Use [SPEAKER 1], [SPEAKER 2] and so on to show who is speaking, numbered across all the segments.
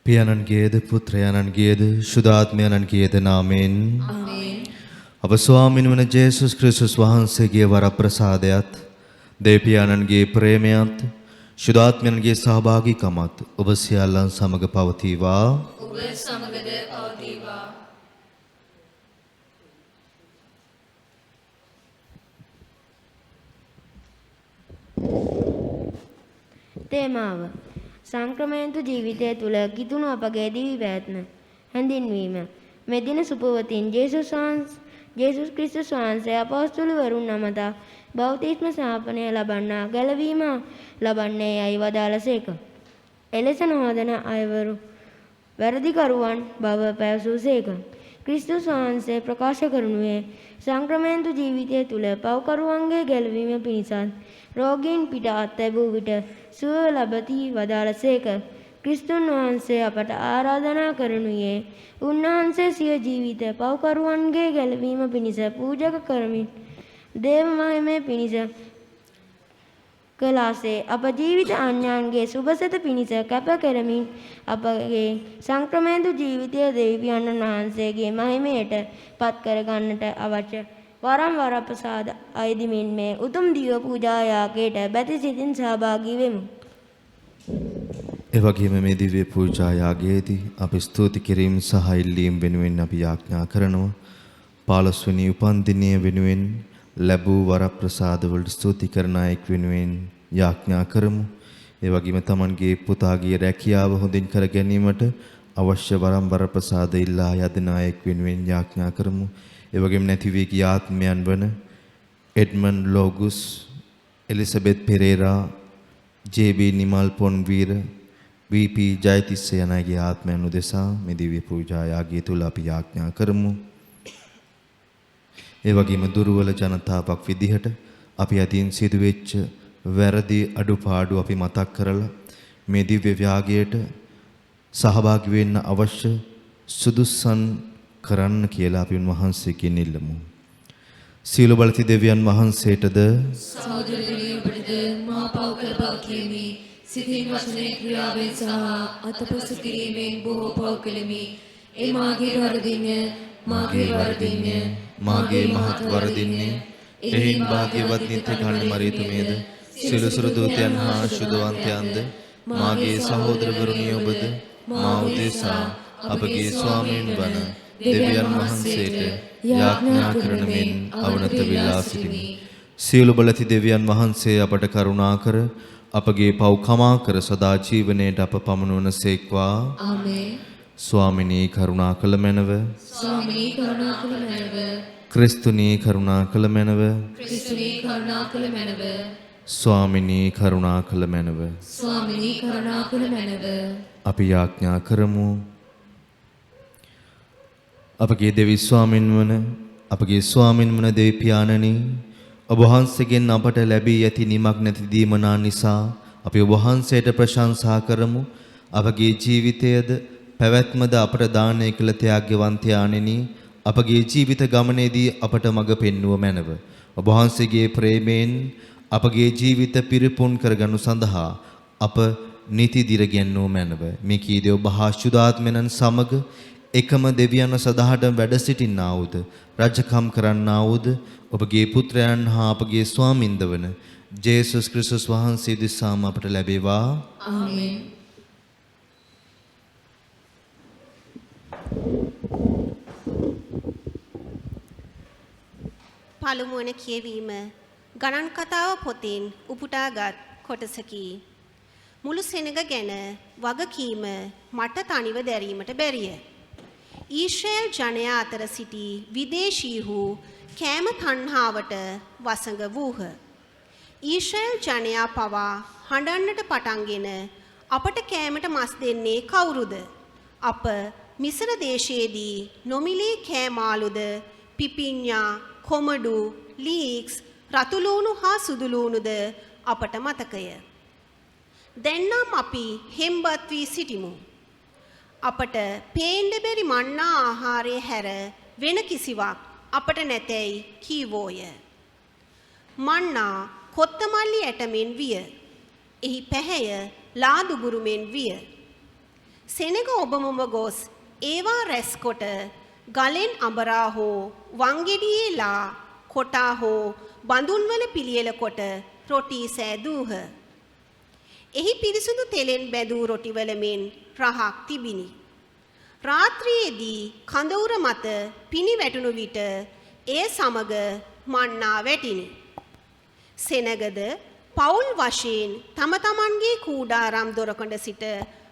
[SPEAKER 1] පියාණන්ගේද පුත්‍රයාණන්ගේද ශුද්ධාත්මයන්ගේද නාමයෙන්
[SPEAKER 2] ආමේන්.
[SPEAKER 1] අප ස්වාමීන් වන ජේසුස් ක්‍රිස්තුස් වහන්සේගේ වරප්‍රසාදයත් දෙවියන්ගේ ප්‍රේමයත් ශුද්ධාත්මයන්ගේ සහභාගීකමත් ඔබ සියල්ලන් සමග පවතිවා.
[SPEAKER 2] ඔබ සමගද පවතිවා.
[SPEAKER 3] තේමාව සංක්‍රමණික ජීවිතය තුළ කිතුණු අපගේ දිවි පැවැත්ම හැඳින්වීම. මෙදින සුපවතින් ජේසුස් ක්‍රිස්තුස් වහන්සේ අපොස්තුලවරුන් අමතා බෞතිස්ම ස්ථාපනය ලබන්නා ගැලවීම ලබන්නේ යයි වදාළසේක. එලෙස නොහදන අයවරු වැරදිකරුවන් බව පැවසූසේක. ක්‍රිස්තුස් වහන්සේ ප්‍රකාශ කරනුයේ සංක්‍රමණික ජීවිතය තුළ පව්කරුවන්ගේ ගැලවීම පිණිසත් රෝගීන් පිට අත්ලැබූ විට සුව ලබති වදාළසේක. ක්‍රිස්තුන් වහන්සේ අපට ආරාධනා කරනුයේ උන්වහන්සේ සිය ජීවිත පව්කරුවන්ගේ ගැලවීම පිණිස පූජක කරමින් දේව මහිමය පිණිස කලාසේ අප ජීවිත අන්‍යයන්ගේ සුභසත පිණිස කැප කරමින් අපගේ සංක්‍රමණික ජීවිතය දෙවියන් වහන්සේගේ මහිමයට පත් කරගන්නට අවශ්‍ය වරම් වරප්‍රසාද අයදිමින් මේ උතුම් දිව පූජා යාගයට බැති සිතින් සහභාගී වෙමු.
[SPEAKER 1] ඒ වගේම මේ දිව්‍ය පූජා යාගයේදී අපි ස්තුති කිරීම සහ ඉල්ලීම් වෙනුවෙන් අපි යාඥා කරනවා. 15 වෙනි උපන්දිනය වෙනුවෙන් ලැබූ වරප්‍රසාද වලට ස්තුති කරන අයෙක් වෙනුවෙන් යාඥා කරමු. ඒ වගේම තමන්ගේ පුතාගේ රැකියාව හොඳින් කර ගැනීමට අවශ්‍ය වරම් වරප්‍රසාද ඉල්ලා යදන අයෙක් වෙනුවෙන් යාඥා කරමු. ඒ වගේම නැති වී ගිය ආත්මයන් වන එඩ්මන්ඩ් ලෝගුස්, එලිසබෙත් පෙරේරා, ජේ.බී. නිමල් පොන්වීර, වී.පී. ජයතිස්ස යන අයගේ ආත්මයන් උදෙසා මේ දිව්‍ය පූජා යාගය තුල අපි යාඥා කරමු. ඒ වගේම දුර්වල ජනතාවක් විදිහට අපි අතින් සිදුවෙච්ච වැරදි අඩුපාඩු අපි මතක් කරලා මේ දිව්‍ය යාගයට සහභාගී වෙන්න අවශ්‍ය සුදුසුසන් කරන්න කියලා අපි උන්වහන්සේගෙන් ඉල්ලමු. සීල බලති දෙවියන් වහන්සේටද
[SPEAKER 2] සහෝදරයනි ඔබටද මා පව් කර බව කියමි. සිතින් වචනයෙන් ක්‍රියාවෙන් සහ අතපසු කිරීමෙන් බොහෝ පව් කෙලෙමි. ඒ මාගේ වරදින්ය
[SPEAKER 1] මාගේ මහත් වරදින්ය. එයින් භාග්‍යවත් නිත්‍ය කන්න මරිතුමේද සිලසුරු දූතයන් හා ශුද්ධවන්තයන්ද මාගේ සහෝදරවරුනි ඔබද මා උදෙසා අපගේ ස්වාමීන් වන දෙවියන් වහන්සේට යාඥා කරන මෙන් අවනත වෙලා සිටිමි. සියලු බලති දෙවියන් වහන්සේ අපට කරුණා කර අපගේ පව් කමා කර සදා ජීවනයේට අප පමුණුවන සේක්වා.
[SPEAKER 2] ආමේන්.
[SPEAKER 1] ස්වාමිනී කරුණා කළ මැනව.
[SPEAKER 2] ස්වාමිනී කරුණා කළ මැනව.
[SPEAKER 1] ක්‍රිස්තුනී කරුණා කළ මැනව.
[SPEAKER 2] ක්‍රිස්තුනී කරුණා කළ මැනව.
[SPEAKER 1] ස්වාමිනී කරුණා කළ මැනව.
[SPEAKER 2] ස්වාමිනී කරුණා කළ මැනව.
[SPEAKER 1] අපි යාඥා කරමු. අපගේ දෙවි ස්වාමින් වන දෙවි පියාණනි, ඔබ වහන්සේගෙන් අපට ලැබී ඇති නිමක් නැති දීමනා නිසා අපි ඔබ වහන්සේට ප්‍රශංසා කරමු. අපගේ ජීවිතයද පැවැත්මද අපට දානය කළ ත්‍යාග්‍යවන්තයාණෙනි, අපගේ ජීවිත ගමනේදී අපට මඟ පෙන්වුව මැනව. ඔබ වහන්සේගේ ප්‍රේමයෙන් අපගේ ජීවිත පිරිපුන් කරගනු සඳහා අප නීති දිර ගැන්වූ මැනව. මේ කීදේ ඔබ හා ශුද්ධාත්මයන් සමග එකම දෙවියන්ව සදාහටම වැඩ සිටින්නාවුද, රජකම් කරන්නාවුද ඔබගේ පුත්‍රයන් හා අපගේ ස්වාමින්ද වන ජේසුස් ක්‍රිස්තුස් වහන්සේ දෙසාම අපට ලැබේවා.
[SPEAKER 2] ආමේන්.
[SPEAKER 4] පළමුවන කියවීම ගණන් කතාව පොතින් උපුටාගත් කොටසකි. මුළු සෙනග ගැන වගකීම මට තනිව දැරීමට බැරිය. ඊශ්‍රායෙල් ජනයා අතර සිටි විදේශීහු කෑම තණ්හාවට වසඟ වූහ. ඊශ්‍රායෙල් ජනයා පවා හඬන්නට පටන්ගෙන අපට කෑමට මස් දෙන්නේ කවුරුද? අප මිසර දේශයේදී නොමිලේ කෑමාළුද, පිපිඤ්ඤා, කොමඩු, ලීක්ස්, රතුලූණු හා සුදුලූණුද අපට මතකය. දැන්නම් අපි හෙම්බත් වී සිටිමු. අපට පේන්න බැරි මන්නා ආහාරය හැර වෙන කිසිවක් අපට නැතැයි කීවෝය. මන්නා කොත්තමල්ලි ඇටමෙන් විය. එහි පැහැය ලාදුබුරුමෙන් විය. සෙනග ඔබමුම ගොස් ඒවා රැස් කොට ගලෙන් අඹරා හෝ වංගෙඩියේ ලා කොටා හෝ බඳුන්වල පිළියෙල කොට රොටි සෑදූහ. එහි පිරිසුදු තෙලෙන් බැදූ රොටිවල මෙන් රහක් තිබිනි. රාත්‍රියේදී කඳවුර මත පිණි වැටුණු විට එය සමග මන්නා වැටිනි. සෙනගද පවුල් වශයෙන් තම තමන්ගේ කූඩාරම් දොරකඩ සිට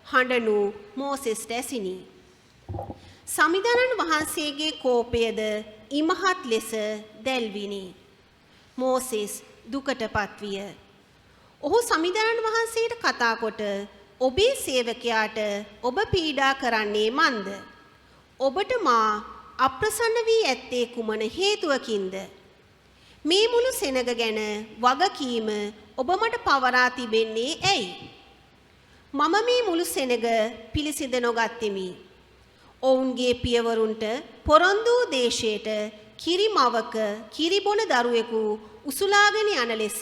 [SPEAKER 4] හඬනු මෝසෙස්ට ඇසිනි. සමිඳානන් වහන්සේගේ කෝපයද ඉමහත් ලෙස දැල්විනි. මෝසෙස් දුකටපත් විය. ඔහු සමිඳානන් වහන්සේට කතා කොට ඔබේ සේවකයාට ඔබ පීඩා කරන්නේ මන්ද? ඔබට මා අප්‍රසන්න වී ඇත්තේ කුමන හේතුවකින්ද? මේ මුළු සෙනග ගැන වගකීම ඔබ මට පවරා තිබෙන්නේ ඇයි? මම මේ මුළු සෙනග පිළිසිඳ නොගත්ෙමි. ඔවුන්ගේ පියවරුන්ට පොරොන්දු දේශයට කිරිමවක කිරිබොන දරුවෙකු උසුලාගෙන යන ලෙස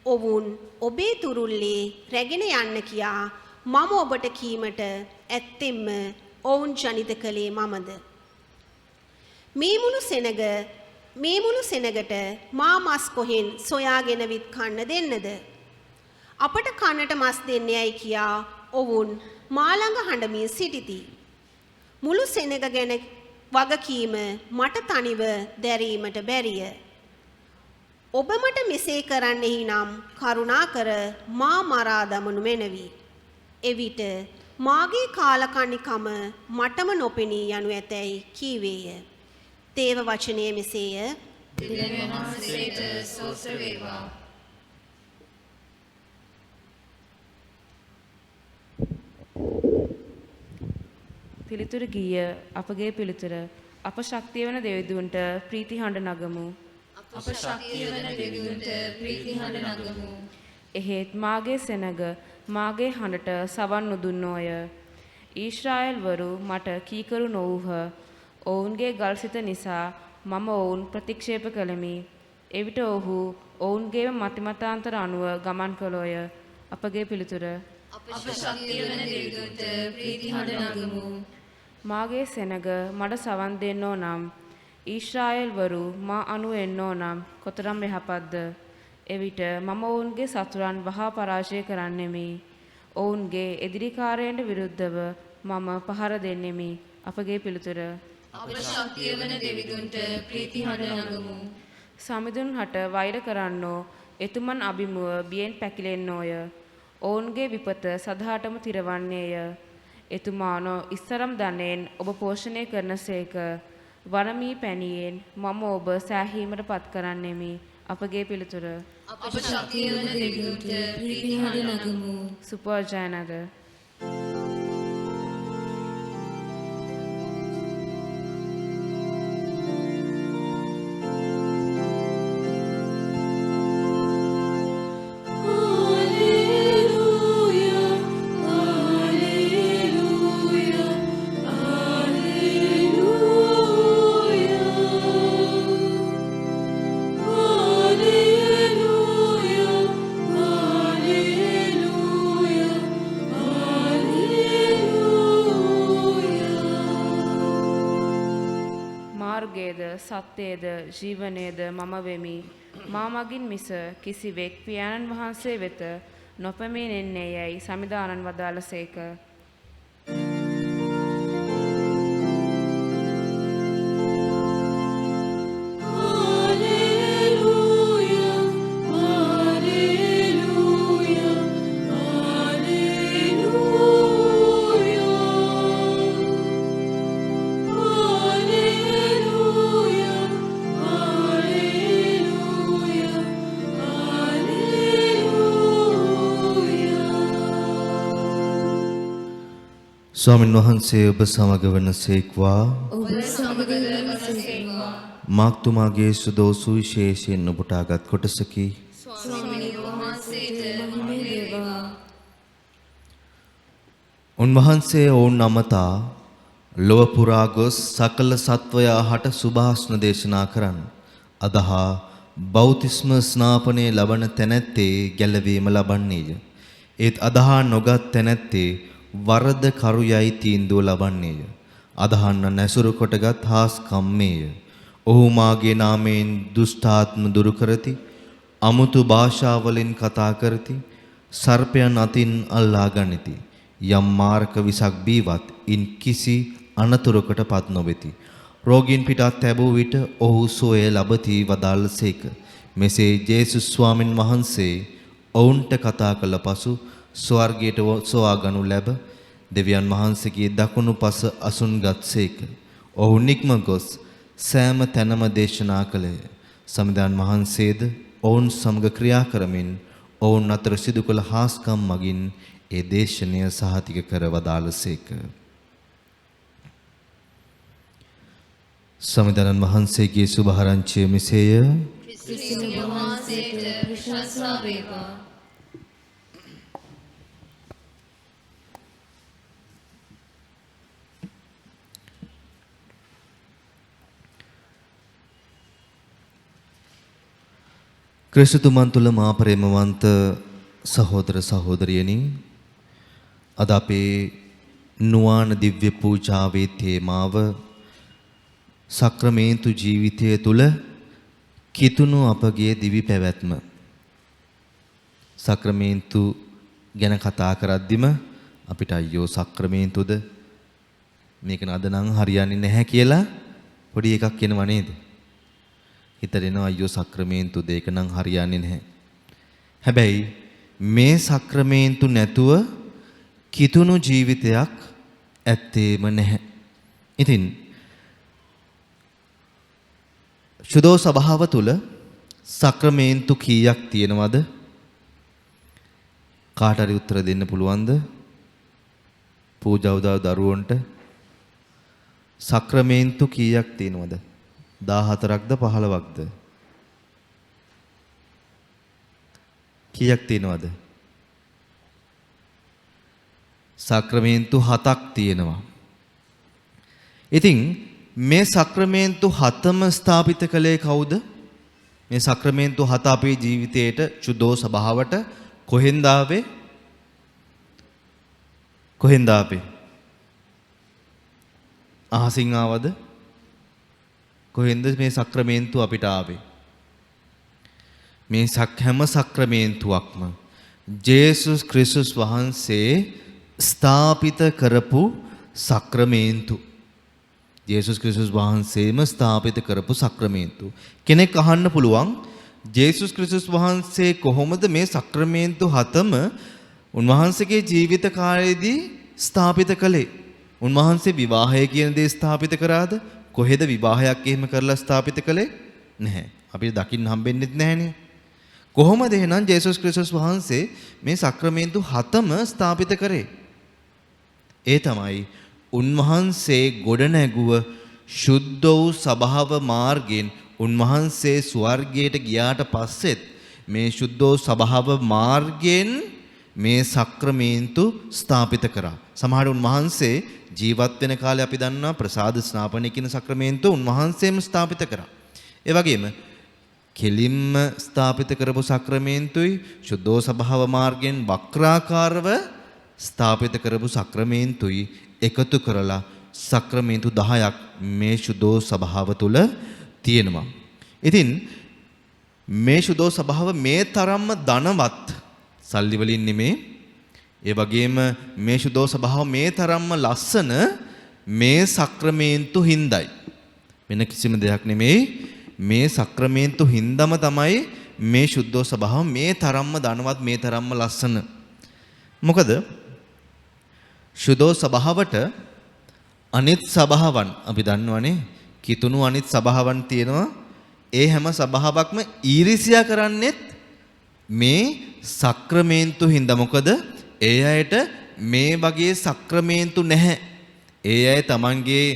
[SPEAKER 4] ඔවුන් ඔබේ තුරුල්ලේ රැගෙන යන්න කියා මම ඔබට කීමට ඇත්තෙන්ම ඔවුන් ජනිත කළේ මමද? මේ මුළු සෙනගට මා මස් කොහෙන් සොයාගෙන විත් කන්න දෙන්නද? අපට කන්නට මස් දෙන්න යයි කියා ඔවුන් මා ළඟ හඬමින් සිටිති. මුළු සෙනග ගැන වගකීම මට තනිව දැරීමට බැරිය. ඔබ මට මෙසේ කරන්නෙහි නම් කරුණාකර මා මරා දමනු මැනවි. එවිට මාගේ කාලකන්නිකම මටම නොපෙනී යනු ඇතැයි කීවේය. දේව වචනය මෙසේය.
[SPEAKER 2] දෙවියන් වහන්සේට ස්තෝත්‍ර වේවා.
[SPEAKER 5] පිළිතුර ගීය අපගේ පිළිතුර අප ශක්තිය වන දෙවිඳුන්ට ප්‍රීති හඬ නගමු.
[SPEAKER 2] අප ශක්තිය වන දෙවියන්ට ප්‍රීති හඬ නගමු.
[SPEAKER 5] එහෙත් මාගේ සෙනග මාගේ හඬට සවන් නොදුන්නෝය. ඊශ්‍රායෙල් වරු මට කීකරු නොවූහ. ඔවුන්ගේ ගල්සිත නිසා මම ඔවුන් ප්‍රතික්ෂේප කළෙමි. එවිට ඔහු ඔවුන්ගේම මතිමතාන්තර අනුව ගමන් කළෝය. අපගේ පිළිතුර
[SPEAKER 2] අප ශක්තිය වන දෙවියන්ට ප්‍රීති හඬ නගමු.
[SPEAKER 5] මාගේ සෙනග මට සවන් දෙන්නෝ නම් ඊශ්‍රායෙල් වරු මා අනු එන්නෝ නම් කොතරම් යහපත්ද? එවිට මම ඔවුන්ගේ සතුරන් වහා පරාජය කරන්නෙමි. ඔවුන්ගේ එදිරිකාරයන්ට විරුද්ධව මම පහර දෙන්නෙමි. අපගේ පිළිතුර
[SPEAKER 2] අප ශක්තිය වන දෙවියන්ට ප්‍රීති හඬ නගමු.
[SPEAKER 5] සමිඳුන් හට වෛර කරන්නෝ එතුමන් අභිමුව බියෙන් පැකිලෙන්නෝය. ඔවුන්ගේ විපත සදාටම තිරවන්නේය. එතුමානෝ ඉස්සරම් ධනයෙන් ඔබ පෝෂණය කරනසේක. වනමී පැණියෙන් මම ඔබ සෑහීමට පත් කරන්නෙමි. අපගේ පිළිතුර
[SPEAKER 2] අප ශක්තිය වන දෙවියන්ට ප්‍රීති හඬ නගමු.
[SPEAKER 5] සුපෝජනද සත්‍යයේද ජීවනයේද මම වෙමි. මා මගින් මිස කිසිවෙක් පියාණන් වහන්සේ වෙත නොපැමිණෙන්නේ යැයි සමිදානන් වදාළසේක.
[SPEAKER 1] ස්වාමින් වහන්සේ ඔබ සමග වනසේක්වා.
[SPEAKER 2] ඔබ සමග වනසේක්වා.
[SPEAKER 1] මාක්තුමාගේ සුදෝ සුවිශේෂයෙන් ඔබටාගත් කොටසකි.
[SPEAKER 2] ස්වාමීන් වහන්සේට මහිම වේවා.
[SPEAKER 1] උන්වහන්සේ ඔවුන් අමතා ලොව පුරා ගොස් සකල සත්වයා හට සුභාෂ්ණ දේශනා කරන්න. අදහා බෞතිස්ම ස්නාපනය ලබන තැනැත්තේ ගැලවීම ලබන්නේය. ඒත් අදහා නොගත් තැනැත්තේ වරද කරු යයි තීන්දුව ලබන්නේය. අදහන්න නැසුරු කොටගත් හාස්කම්මේය. ඔහු මාගේ නාමයෙන් දුෂ්ටාත්ම දුරු කරති. අමුතු භාෂාවලින් කතා කරති. සර්පයන් අතින් අල්ලා ගනිති. යම් මාර්ග විසක් බීවත් ඉන් කිසි අනතුරකට පත් නොවෙති. රෝගීන් පිටත් ලැබූ විට ඔහු සුවය ලබති වදාළසේක. මෙසේ ජේසුස් ස්වාමින් වහන්සේ ඔවුන්ට කතා කළ පසු ස්වර්ගයට සොයා ගනු ලැබ දෙවියන් වහන්සේගේ දකුණු පස අසුන්ගත්සේක. ඔහු නික්ම ගොස් සෑම තැනම දේශනා කළේය. සමිඳාන් වහන්සේද ඔවුන් සමග ක්‍රියා කරමින් ඔවුන් අතර සිදු කළ හාස්කම් මගින් ඒ දේශනය සහතික කර වදාළසේක. සමිඳාන් වහන්සේගේ සුභාරංචිය මෙසේය.
[SPEAKER 2] ක්‍රිස්තුස් වහන්සේට ප්‍රශංසා වේවා.
[SPEAKER 1] ක්‍රිස්තුතුමන් තුළ මා ප්‍රේමවන්ත සහෝදර සහෝදරියනි, අද අපේ නුවාන දිව්‍ය පූජාවේ තේමාව සක්‍රමේන්තු ජීවිතය තුළ කිතුණු අපගේ දිවි පැවැත්ම. සක්‍රමේන්තු ගැන කතා කරද්දිම අපිට අයියෝ සක්‍රමේන්තුද මේක නද නම් හරියන්නේ නැහැ කියලා පොඩි එකක් එනව නේද? හිතරෙනවා අයියෝ සක්‍රමේන්තු දෙක නම් හරියන්නේ නැහැ. හැබැයි මේ සක්‍රමේන්තු නැතුව කිතුණු ජීවිතයක් ඇත්තේම නැහැ. ඉතින් සුදෝ සභාව තුල සක්‍රමේන්තු කීයක් තියෙනවද? කාට හරි උත්තර දෙන්න පුළුවන්ද? පූජා උදා දරුවන්ට සක්‍රමේන්තු කීයක් තියෙනවද? 14ක්ද 15ක්ද? කීයක් තියෙනවද? සක්‍රමේන්තු 7ක් තියෙනවා. ඉතින් මේ සක්‍රමේන්තු 7ම ස්ථාපිත කළේ කවුද? මේ සක්‍රමේන්තු 7 අපේ ජීවිතයට සුදෝ සභාවට කොහෙන්ද ආවේ? කොහෙන්ද ආවේ? අහසින් ආවද? කොහෙන්ද මේ සක්‍රමේන්තු අපිට ආවේ? මේ හැම සක්‍රමේන්තුවක්ම ජේසුස් ක්‍රිස්තුස් වහන්සේ ස්ථාපිත කරපු සක්‍රමේන්තු. ජේසුස් ක්‍රිස්තුස් වහන්සේම ස්ථාපිත කරපු සක්‍රමේන්තු. කෙනෙක් අහන්න පුළුවන් ජේසුස් ක්‍රිස්තුස් වහන්සේ කොහොමද මේ සක්‍රමේන්තු 7ම උන්වහන්සේගේ ජීවිත කාලයේදී ස්ථාපිත කළේ? උන්වහන්සේ විවාහය කියන දේ ස්ථාපිත කරාද? කොහෙද විවාහයක් එහෙම කරලා ස්ථාපිත කළේ? නැහැ. අපිට දකින්න හම්බෙන්නේ නැහනේ. කොහොමද එහෙනම් ජේසුස් ක්‍රිස්තුස් වහන්සේ මේ සක්‍රමේන්තු 7ම ස්ථාපිත කරේ? ඒ තමයි උන්වහන්සේ ගොඩ නැගුව සුද්ධ වූ සභාව මාර්ගයෙන් උන්වහන්සේ ස්වර්ගයට ගියාට පස්සෙත් මේ සුද්ධ වූ සභාව මාර්ගයෙන් මේ සක්‍රමේන්තු ස්ථාපිත කරා. සමහර උන්වහන්සේ ජීවත් වෙන කාලේ අපි දන්නා ප්‍රසාද ස්නාපනය කියන සක්‍රමේන්තු උන්වහන්සේම ස්ථාපිත කරා. ඒ වගේම කෙලින්ම ස්ථාපිත කරපු සක්‍රමේන්තුයි සුද්ධ සභාව මාර්ගයෙන් වක්‍රාකාරව ස්ථාපිත කරපු සක්‍රමේන්තුයි එකතු කරලා සක්‍රමේන්තු 10ක් මේ සුද්ධ සභාව තුල තියෙනවා. ඉතින් මේ සුද්ධ සභාව මේ තරම්ම ධනවත් සල්ලි වලින් නෙමේ. ඒ වගේම මේ සුද්ධ සභාව මේ තරම්ම ලස්සන මේ සක්‍රමේන්තු හින්දයි. වෙන කිසිම දෙයක් නෙමෙයි. මේ සක්‍රමේන්තු හින්දම තමයි මේ සුද්ධ සභාව මේ තරම්ම ධනවත් මේ තරම්ම ලස්සන. මොකද සුද්ධ සභාවට අනිත් සභාවන් අපි දන්නවනේ කිතුණු අනිත් සභාවන් තියෙනවා. ඒ හැම සභාවක්ම ඊරිසියා කරන්නේත් මේ සක්‍රමේන්තු හින්දා. මොකද ඒ අයට මේ වගේ සක්‍රමේන්තු නැහැ. ඒ අය තමන්ගේ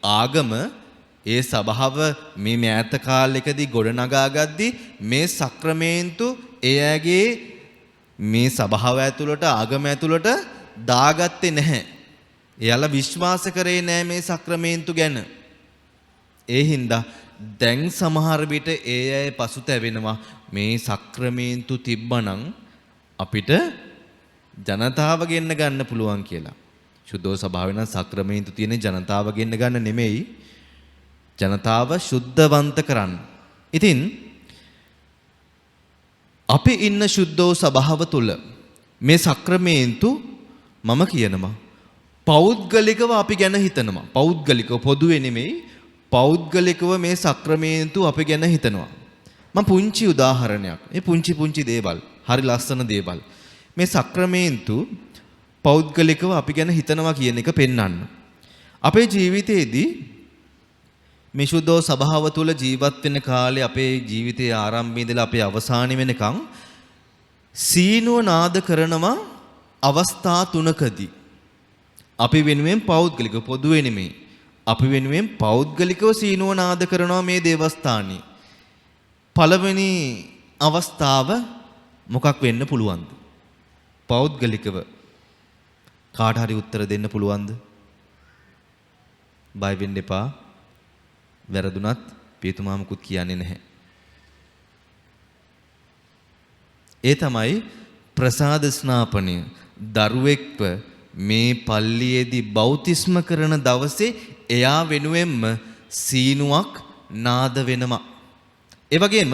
[SPEAKER 1] ආගම ඒ සභාව මේ මෑත කාලෙකදී ගොඩනගා ගද්දී මේ සක්‍රමේන්තු ඒ අයගේ මේ සභාව ඇතුළට ආගම ඇතුළට දාගත්තේ නැහැ. එයාලා විශ්වාස කරේ නැහැ මේ සක්‍රමේන්තු ගැන. ඒ හින්දා දැන් සමහර විට ඒ අය පසුතැවෙනවා මේ සක්‍රමේන්තු තිබ්බනම් අපිට ජනතාව ගෙන්න ගන්න පුළුවන් කියලා. සුද්ධෝ සභාවේ නම් සක්‍රමේන්තු තියෙන ජනතාව ගෙන්න ගන්න නෙමෙයි. ජනතාව සුද්ධවන්ත කරන්න. ඉතින් අපි ඉන්න සුද්ධෝ සභාව තුල මේ සක්‍රමේන්තු මම කියනවා පෞද්ගලිකව අපි ගැන හිතනවා. පෞද්ගලිකව පොදුවේ නෙමෙයි. පෞද්ගලිකව මේ සක්‍රමේන්තු අපි ගැන හිතනවා. මම පුංචි උදාහරණයක්. මේ පුංචි දේවල්, හරි ලස්සන දේවල්. මේ සක්‍රමේන්තු පෞද්ගලිකව අපි ගැන හිතනවා කියන එක පෙන්වන්න. අපේ ජීවිතයේදී මේ සුද්ධෝ සභාව තුළ ජීවත් වෙන කාලේ අපේ ජීවිතයේ ආරම්භයේ ඉඳලා අපේ අවසානය වෙනකන් සීනුව නාද කරනවා අවස්ථා තුනකදී. අපි වෙනුවෙන් පෞද්ගලිකව පොදුවේ නෙමෙයි. අපි වෙනුවෙන් පෞද්ගලිකව සීනුව නාද කරනවා මේ දේවස්ථානයේ. පළවෙනි අවස්ථාව මොකක් වෙන්න පුළුවන්ද? පෞද්ගලිකව කාට හරි උත්තර දෙන්න පුළුවන්ද? බය වෙන්න එපා. වැරදුනත් පියතුමා මුකුත් කියන්නේ නැහැ. ඒ තමයි ප්‍රසාද ස්නාපනය. දරුවෙක්ව මේ පල්ලියේදී බෞතිස්ම කරන දවසේ එයා වෙනුවෙන්ම සීනුවක් නාද වෙනවා. ඒ වගේම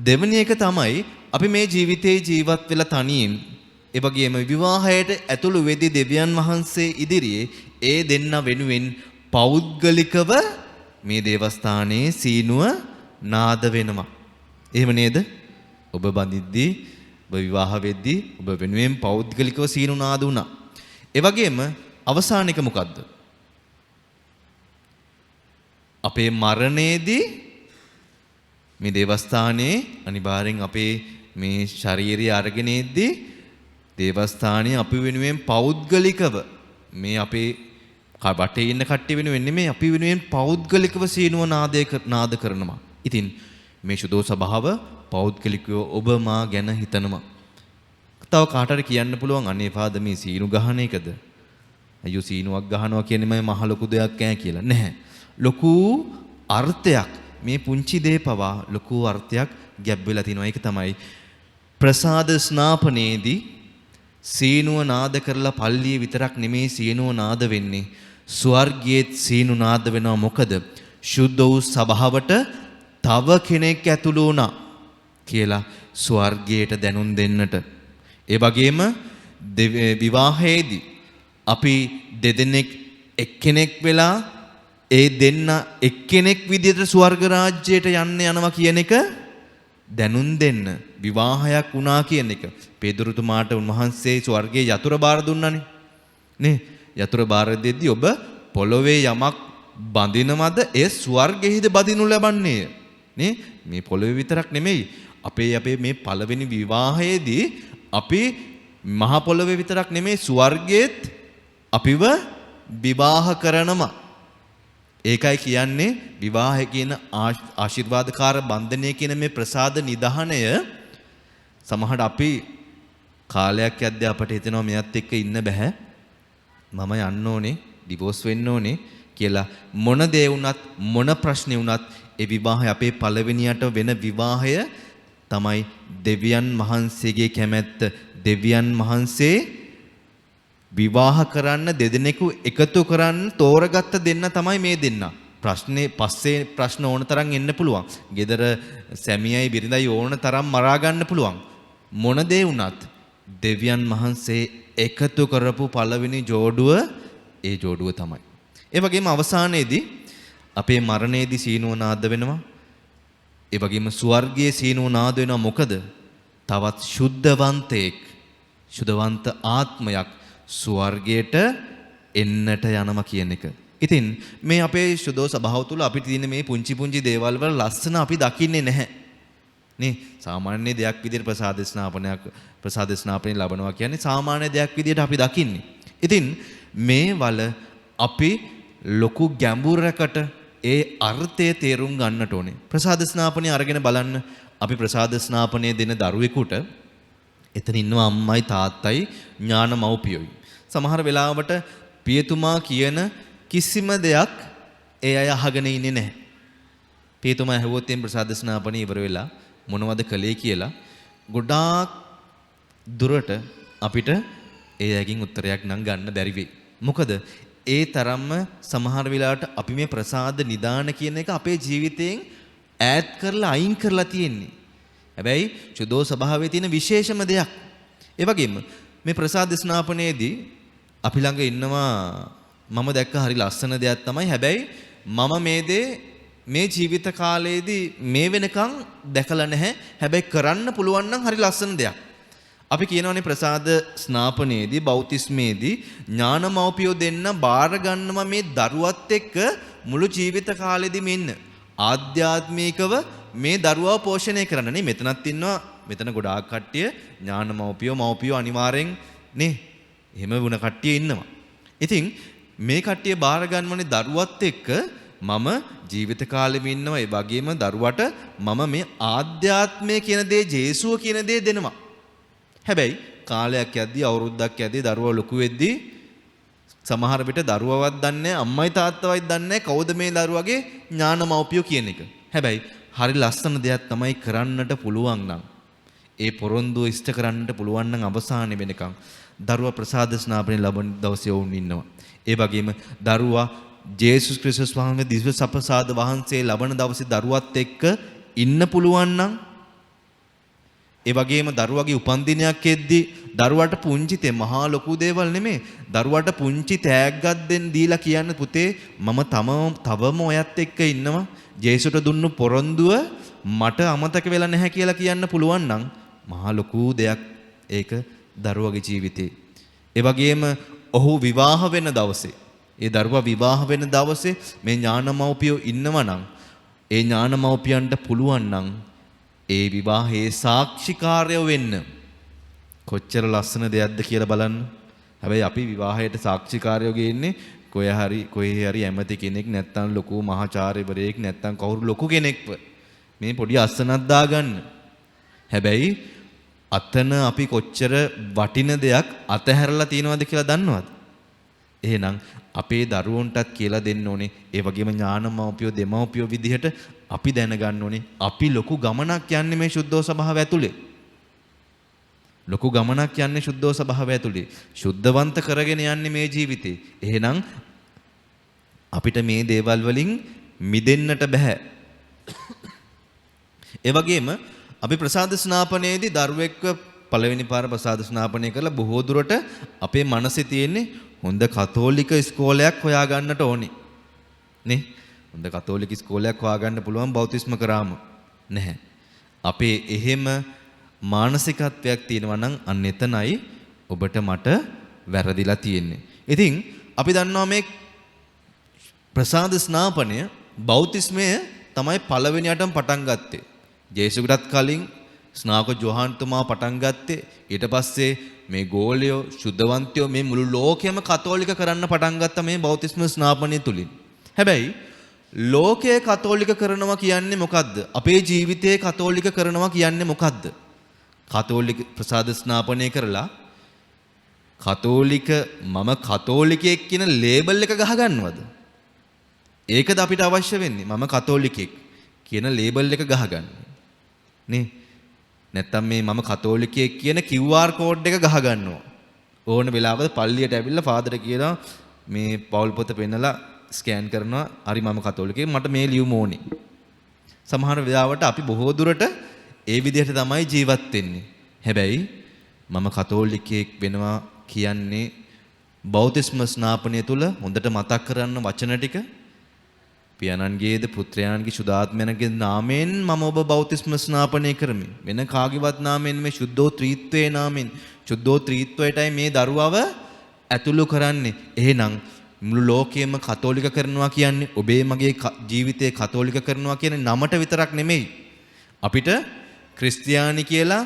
[SPEAKER 1] දෙවෙනි එක තමයි අපි මේ ජීවිතේ ජීවත් වෙලා තනියෙන් ඒ වගේම විවාහයට ඇතුළු වෙදී දෙවියන් වහන්සේ ඉදිරියේ ඒ දෙන්න වෙනුවෙන් පෞද්ගලිකව මේ දේවස්ථානයේ සීනුව නාද වෙනවා. එහෙම නේද? ඔබ බඳිද්දී, ඔබ විවාහ වෙද්දී ඔබ වෙනුවෙන් පෞද්ගලිකව සීනු නාද වුණා. ඒ වගේම අවසාන එක මොකද්ද? අපේ මරණයේදී මේ දේවස්ථානයේ අනිවාර්යෙන් අපේ මේ ශාරීරිය අරගෙන ඉද්දී දේවස්ථානයේ අපි වෙනුවෙන් පෞද්ගලිකව මේ අපේ වටේ ඉන්න කට්ටිය වෙනුවෙන් නෙමෙයි අපි වෙනුවෙන් පෞද්ගලිකව සීනුව නාද කරනවා. ඉතින් මේ සුද්ධෝ සභාව පෞද්ගලිකව ඔබ මා ගැන හිතනවා. තව කාට හරි කියන්න පුළුවන් අනේ පාද මේ සීනු ගහන එකද? අයියෝ සීනුවක් ගහනවා කියන්නේ මම මහ ලොකු දෙයක් ඈ කියලා. නැහැ. ලොකු අර්ථයක් මේ පුංචි දේ පවා ලොකු අර්ථයක් ගැබ් වෙලා තිනවා. ඒක තමයි ප්‍රසාද ස්නාපනයේදී සීනුව නාද කරලා පල්ලියේ විතරක් නෙමේ සීනුව නාද වෙන්නේ. ස්වර්ගයේත් සීනු නාද වෙනවා. මොකද සුද්ධ වූ සභාවට තව කෙනෙක් ඇතුළු වුණා කියලා ස්වර්ගයට දැනුම් දෙන්නට. ඒ වගේම විවාහයේදී අපි දෙදෙනෙක් එක්කෙනෙක් වෙලා ඒ දෙන්න එක්කෙනෙක් විදිහට ස්වර්ග රාජ්‍යයට යන්න යනවා කියන එක දැනුම් දෙන්න. විවාහයක් වුණා කියන එක. පේදුරුතුමාට උන්වහන්සේ ස්වර්ගයේ යතුරු බාර දුන්නානේ. නේ? යතුරු බාර දෙද්දී ඔබ පොළොවේ යමක් බඳිනවද ඒ ස්වර්ගෙහිද බඳිනු ලබන්නේ. නේ? මේ පොළොවේ විතරක් නෙමෙයි. අපේ මේ පළවෙනි විවාහයේදී අපි මහ පොළොවේ විතරක් නෙමෙයි ස්වර්ගයේත් අපිව විවාහ කරනවා. ඒකයි කියන්නේ විවාහය කියන ආශිර්වාදකාර බන්ධනය කියන මේ ප්‍රසාද නිදහනය. සමහරට අපි කාලයක් යද්දී අපට හිතෙනවා මෙයත් එක්ක ඉන්න බෑ. මම යන්න ඕනේ, ඩිවෝස් වෙන්න ඕනේ කියලා මොන දේ වුණත් මොන ප්‍රශ්නේ වුණත් ඒ විවාහය අපේ පළවෙනියට වෙන විවාහය තමයි දෙවියන් වහන්සේගේ කැමැත්ත. දෙවියන් වහන්සේ විවාහ කරන්න දෙදෙනෙකු එකතු කරන්න තෝරගත්ත දෙන්න තමයි මේ දෙන්න. ප්‍රශ්නේ පස්සේ ප්‍රශ්න ඕන තරම් එන්න පුළුවන්. ගෙදර සැමියයි බිරිඳයි ඕන තරම් මරා ගන්න පුළුවන්. මොන දේ වුණත් දෙවියන් වහන්සේ එකතු කරපු පළවෙනි ජෝඩුව ඒ ජෝඩුව තමයි. ඒ වගේම අවසානයේදී අපේ මරණයේදී සීනුව නාද වෙනවා. ඒ වගේම ස්වර්ගයේ සීනුව නාද වෙනවා. මොකද තවත් සුද්ධවන්තයෙක්, සුද්ධවන්ත ආත්මයක් ස්වර්ගයට එන්නට යනවා කියන එක. ඉතින් මේ අපේ සුද්ධෝ සභාව තුළ අපිට තියෙන මේ පුංචි දේවල් වල ලස්සන අපි දකින්නේ නැහැ. නේ? සාමාන්‍ය දෙයක් විදිහට ප්‍රසාද ස්නාපනය ලබනවා කියන්නේ සාමාන්‍ය දෙයක් විදිහට අපි දකින්නේ. ඉතින් මේ වල අපි ලොකු ගැඹුරකට ඒ අර්ථය තේරුම් ගන්නට ඕනේ. ප්‍රසාද ස්නාපනය අරගෙන බලන්න. අපි ප්‍රසාද ස්නාපනය දෙන දරුවෙකුට එතන ඉන්නවා අම්මයි තාත්තයි ඥාන මව්පියෝයි. සමහර වෙලාවට පියතුමා කියන කිසිම දෙයක් ඒ අය අහගෙන ඉන්නේ නැහැ. පියතුමා ඇහුවොත් එම් ප්‍රසාද ස්නාපනය ඉවර වෙලා මොනවද කළේ කියලා ගොඩාක් දුරට අපිට ඒ අයගෙන් උත්තරයක් නම් ගන්න බැරි වෙයි. මොකද ඒ තරම්ම සමහර වෙලාවට අපි මේ ප්‍රසාද නිදාන කියන එක අපේ ජීවිතයෙන් ඈඩ් කරලා අයින් කරලා තියෙන්නේ. හැබැයි චුදෝ ස්වභාවයේ තියෙන විශේෂම දෙයක්. ඒ වගේම මේ ප්‍රසාද ස්නාපනයේදී අපි ළඟ ඉන්නවා මම දැක්ක හරි ලස්සන දෙයක් තමයි. හැබැයි මම මේ දේ මේ ජීවිත කාලයේදී මේ වෙනකන් දැකලා නැහැ. හැබැයි කරන්න පුළුවන් නම් හරි ලස්සන දෙයක්. අපි කියනවානේ ප්‍රසාද ස්නාපනයේදී බෞතිස්මේදී ඥානමව්පියෝ දෙන්න බාර ගන්නවා මේ දරුවත් එක්ක මුළු ජීවිත කාලෙදිම ඉන්න. ආධ්‍යාත්මිකව මේ දරුවාව පෝෂණය කරන්න නේ. මෙතනත් ඉන්නවා මෙතන ගොඩාක් කට්ටිය ඥානමව්පියෝ අනිවාර්යෙන් නේ. එහෙම වුණ කට්ටිය ඉන්නවා. ඉතින් මේ කට්ටිය බාර ගන්නවනේ දරුවත් එක්ක මම ජීවිත කාලෙම ඉන්නවා. ඒ වගේම දරුවට මම මේ ආධ්‍යාත්මය කියන දේ ජේසුව කියන දේ දෙනවා. හැබැයි කාලයක් යද්දී අවුරුද්දක් යද්දී දරුවා ලොකු වෙද්දී සමහර විට දරුවවත් දන්නේ අම්මයි තාත්තවයි දන්නේ කවුද මේ දරුවගේ ඥානමව්පියෝ කියන එක. හැබැයි හරි ලස්සන දෙයක් තමයි කරන්නට පුළුවන් නම් ඒ පොරොන්දුව ඉෂ්ට කරන්නට පුළුවන් නම් අවසානයේ වෙනකන් දරුවා ප්‍රසාද ස්නාපනය ලබන දවසේ වුන් ඉන්නවා. ඒ වගේම දරුවා ජේසුස් ක්‍රිස්තුස් වහන්සේගේ දිව්‍ය සප්‍රසාද වහන්සේ ලබන දවසේ දරුවත් එක්ක ඉන්න පුළුවන් නම් ඒ වගේම දරුවගේ උපන්දිනයක් එද්දී දරුවට පුංචි මහා ලොකු දේවල් නෙමෙයි දරුවට පුංචි තෑග්ගක් දෙන්න දීලා කියන්න පුතේ මම තවම ඔයත් එක්ක ඉන්නවා ජේසුට දුන්නු පොරොන්දුව මට අමතක වෙලා නැහැ කියලා කියන්න පුළුවන් නම් මහා ලොකු දෙයක් ඒක දරුවගේ ජීවිතේ. ඒ වගේම ඔහු විවාහ වෙන දවසේ ඒ දරුවා විවාහ වෙන දවසේ මේ ඥානමව්පියෝ ඉන්නවා නම් ඒ ඥානමව්පියන්ට පුළුවන් නම් ඒ විවාහයේ සාක්ෂිකාරයෝ වෙන්න කොච්චර ලස්සන දෙයක්ද කියලා බලන්න. හැබැයි අපි විවාහයට සාක්ෂිකාරයෝ ගේන්නේ කොහේ හරි ඇමති කෙනෙක් නැත්නම් ලොකු මහාචාර්යවරයෙක් නැත්නම් කවුරු ලොකු කෙනෙක්ව මේ පොඩි අස්සනක් දාගන්න. හැබැයි අතන අපි කොච්චර වටින දෙයක් අතහැරලා තියෙනවද කියලා දන්නවද? එහෙනම් අපේ දරුවන්ටත් කියලා දෙන්න ඕනේ. ඒ වගේම ඥානමව්පියෝ දෙමව්පියෝ විදිහට අපි දැනගන්න ඕනේ. අපි ලොකු ගමනක් යන්නේ මේ සුද්ධෝ ස්වභාවය ඇතුලේ. ලොකු ගමනක් යන්නේ සුද්ධෝ ස්වභාවය ඇතුලේ. සුද්ධවන්ත කරගෙන යන්නේ මේ ජීවිතේ. එහෙනම් අපිට මේ දේවල් වලින් මිදෙන්නට බෑ. ඒ වගේම අපි ප්‍රසාද ස්නාපනයේදී දරුවෙක්ව පළවෙනි පාර ප්‍රසාද ස්නාපනය කරලා බොහෝ දුරට අපේ මනසේ තියෙන්නේ හොඳ කතෝලික ඉස්කෝලයක් හොයාගන්නට ඕනේ නේ. හොඳ කතෝලික ඉස්කෝලයක් හොයාගන්න පුළුවන් බෞතිස්ම කරාම නැහැ. අපේ එහෙම මානසිකත්වයක් තියෙනවා නම් අන්න එතනයි ඔබට මට වැරදිලා තියෙන්නේ. ඉතින් අපි දන්නවා මේ ප්‍රසාද ස්නාපනය බෞතිස්මය තමයි පළවෙනියටම පටන් ගත්තේ. ජේසුස්ටත් කලින් ස්නාක ජෝහන්තුමා පටන් ගත්තේ. ඊට පස්සේ මේ ගෝලයෝ සුද්ධවන්තයෝ මේ මුළු ලෝකෙම කතෝලික කරන්න පටන් ගත්ත මේ බෞතිස්ම ස්නාපනය තුලින්. හැබැයි ලෝකයේ කතෝලික කරනවා කියන්නේ මොකද්ද? අපේ ජීවිතයේ කතෝලික කරනවා කියන්නේ මොකද්ද? කතෝලික ප්‍රසාද ස්නාපනය කරලා මම කතෝලිකයෙක් කියන ලේබල් එක ගහගන්නවද? ඒකද අපිට අවශ්‍ය වෙන්නේ. මම කතෝලිකයෙක් කියන ලේබල් එක ගහගන්න. නේ? නැත්තම් මේ මම කතෝලිකයෙක් කියන QR කෝඩ් එක ගහගන්නවා. ඕන වෙලාවක පල්ලියට ඇවිල්ලා ෆාදර් කියනවා මේ පවුල් පොත පෙන්නලා ස්කෑන් කරනවා. හරි මම කතෝලිකයෙක් මට මේ ලියුම ඕනේ. සමහර වෙලාවට අපි බොහෝ දුරට ඒ විදිහට තමයි ජීවත් වෙන්නේ. හැබැයි මම කතෝලිකයෙක් වෙනවා කියන්නේ බෞතිස්ම ස්නාපනය තුල හොඳට මතක් කරන්න වචන ටික පියාණන්ගේද පුත්‍රයාණන්ගේ සුදාත්මයන්ගේ නාමයෙන් මම ඔබ බෞතිස්ම ස්නාපනය කරමි. වෙන කාගේවත් නාමයෙන් මේ සුද්ධෝ ත්‍රිත්වයේ නාමයෙන් සුද්ධෝ ත්‍රිත්වයටයි මේ දරුවව ඇතුළු කරන්නේ. එහෙනම් මුළු ලෝකෙම කතෝලික කරනවා කියන්නේ ඔබේ මගේ ජීවිතේ කතෝලික කරනවා කියන්නේ නමට විතරක් නෙමෙයි. අපිට ක්‍රිස්තියානි කියලා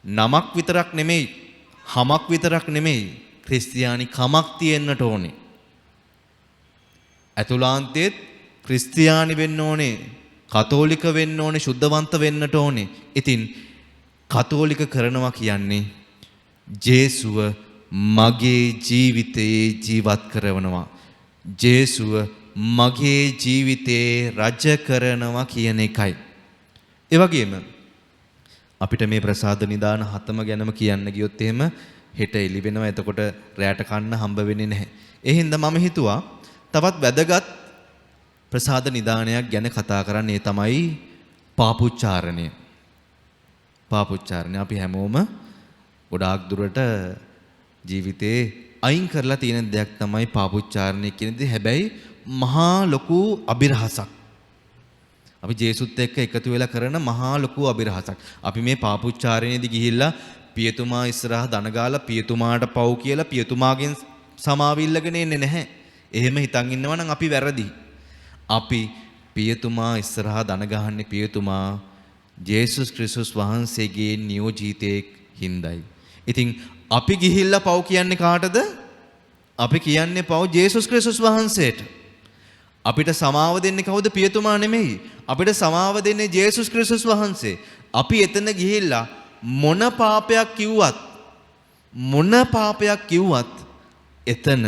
[SPEAKER 1] නමක් විතරක් නෙමෙයි, හමක් විතරක් නෙමෙයි. ක්‍රිස්තියානි කමක් තියෙන්නට ඕනේ. ඇතුළාන්තයේත් ක්‍රිස්තියානි වෙන්න ඕනේ, කතෝලික වෙන්න ඕනේ, සුද්ධවන්ත වෙන්නට ඕනේ. ඉතින් කතෝලික කරනවා කියන්නේ ජේසුව මගේ ජීවිතයේ ජීවත් කරනවා. ජේසුව මගේ ජීවිතේ රජ කරනවා කියන එකයි. ඒ වගේම අපිට මේ ප්‍රසාද නිදාන හතම ගැනම කියන්න ගියොත් එහෙම හෙට එළි වෙනවා. එතකොට රැට කන්න හම්බ වෙන්නේ නැහැ. ඒ හින්දා මම හිතුවා තවත් වැදගත් ප්‍රසාද නිදානයක් ගැන කතා කරන්නේ තමයි පාපුච්චාරණය. පාපුච්චාරණය අපි හැමෝම ගොඩාක් දුරට ජීවිතේ අයින් කරලා තියෙන දෙයක් තමයි පාපුච්චාරණය කියන දේ. හැබැයි මහා ලොකු අභිරහසක්. අපි ජේසුත් එක්ක එකතු වෙලා කරන මහා ලොකු අභිරහසක්. අපි මේ පාපුච්චාරණයේදී ගිහිල්ලා පියතුමා ඉස්සරහා දනගාලා පියතුමාට පව් කියලා පියතුමාගෙන් සමාව ඉල්ලගෙන එන්නේ නැහැ. එහෙම හිතන් ඉන්නවා නම් අපි වැරදි. අපි පියතුමා ඉස්සරහා දනගහන්නේ පියතුමා ජේසුස් ක්‍රිස්තුස් වහන්සේගේ නියෝජිතයෙක් හින්දායි. ඉතින් අපි ගිහිල්ලා පව් කියන්නේ කාටද? අපි කියන්නේ පව් ජේසුස් ක්‍රිස්තුස් වහන්සේට. අපිට සමාව දෙන්නේ කවුද? පියතුමා නෙමෙයි. අපිට සමාව දෙන්නේ ජේසුස් ක්‍රිස්තුස් වහන්සේ. අපි එතන ගිහිල්ලා මොන පාපයක් කිව්වත් එතන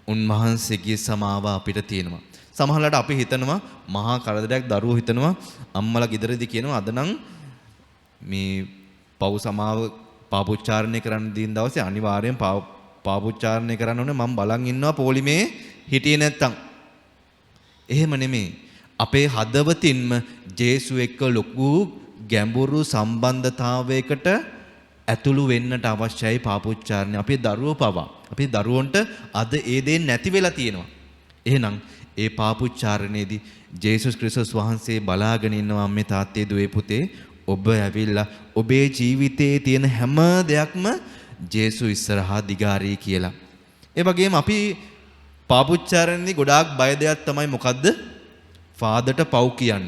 [SPEAKER 1] උන්වහන්සේගේ සමාව අපිට තියෙනවා. සමහරවිට අපි හිතනවා මහා කරදරයක් දරුවෝ හිතනවා අම්මලා ගෙදරදී කියනවා අද නම් මේ පව් සමාව පාපුච්චාරණය කරන්න දින දවසේ අනිවාර්යෙන් පාපුච්චාරණය කරන්න ඕනේ මම බලන් ඉන්නවා පොලිමේ හිටියේ නැත්තම්. එහෙම නෙමෙයි. අපේ හදවතින්ම ජේසු එක්ක ලොකු ගැඹුරු සම්බන්ධතාවයකට ඇතුළු වෙන්නට අවශ්‍යයි පාපුච්චාරණය. අපේ දරුවෝ පවා. අපේ දරුවන්ට අද ඒ දේ නැති වෙලා තියෙනවා. එහෙනම් ඒ පාපුච්චාරණයේදී ජේසුස් ක්‍රිස්තුස් වහන්සේ බලාගෙන ඉන්නවා අම්මේ තාත්තේ දුවේ පුතේ ඔබ ඇවිල්ලා ඔබේ ජීවිතයේ තියෙන හැම දෙයක්ම ජේසු ඉස්සරහා දිගාරී කියලා. ඒ වගේම අපි පාපුච්චාරණයේදී ගොඩාක් බය දෙයක් තමයි මොකද්ද? ෆාදර්ට පව් කියන්න.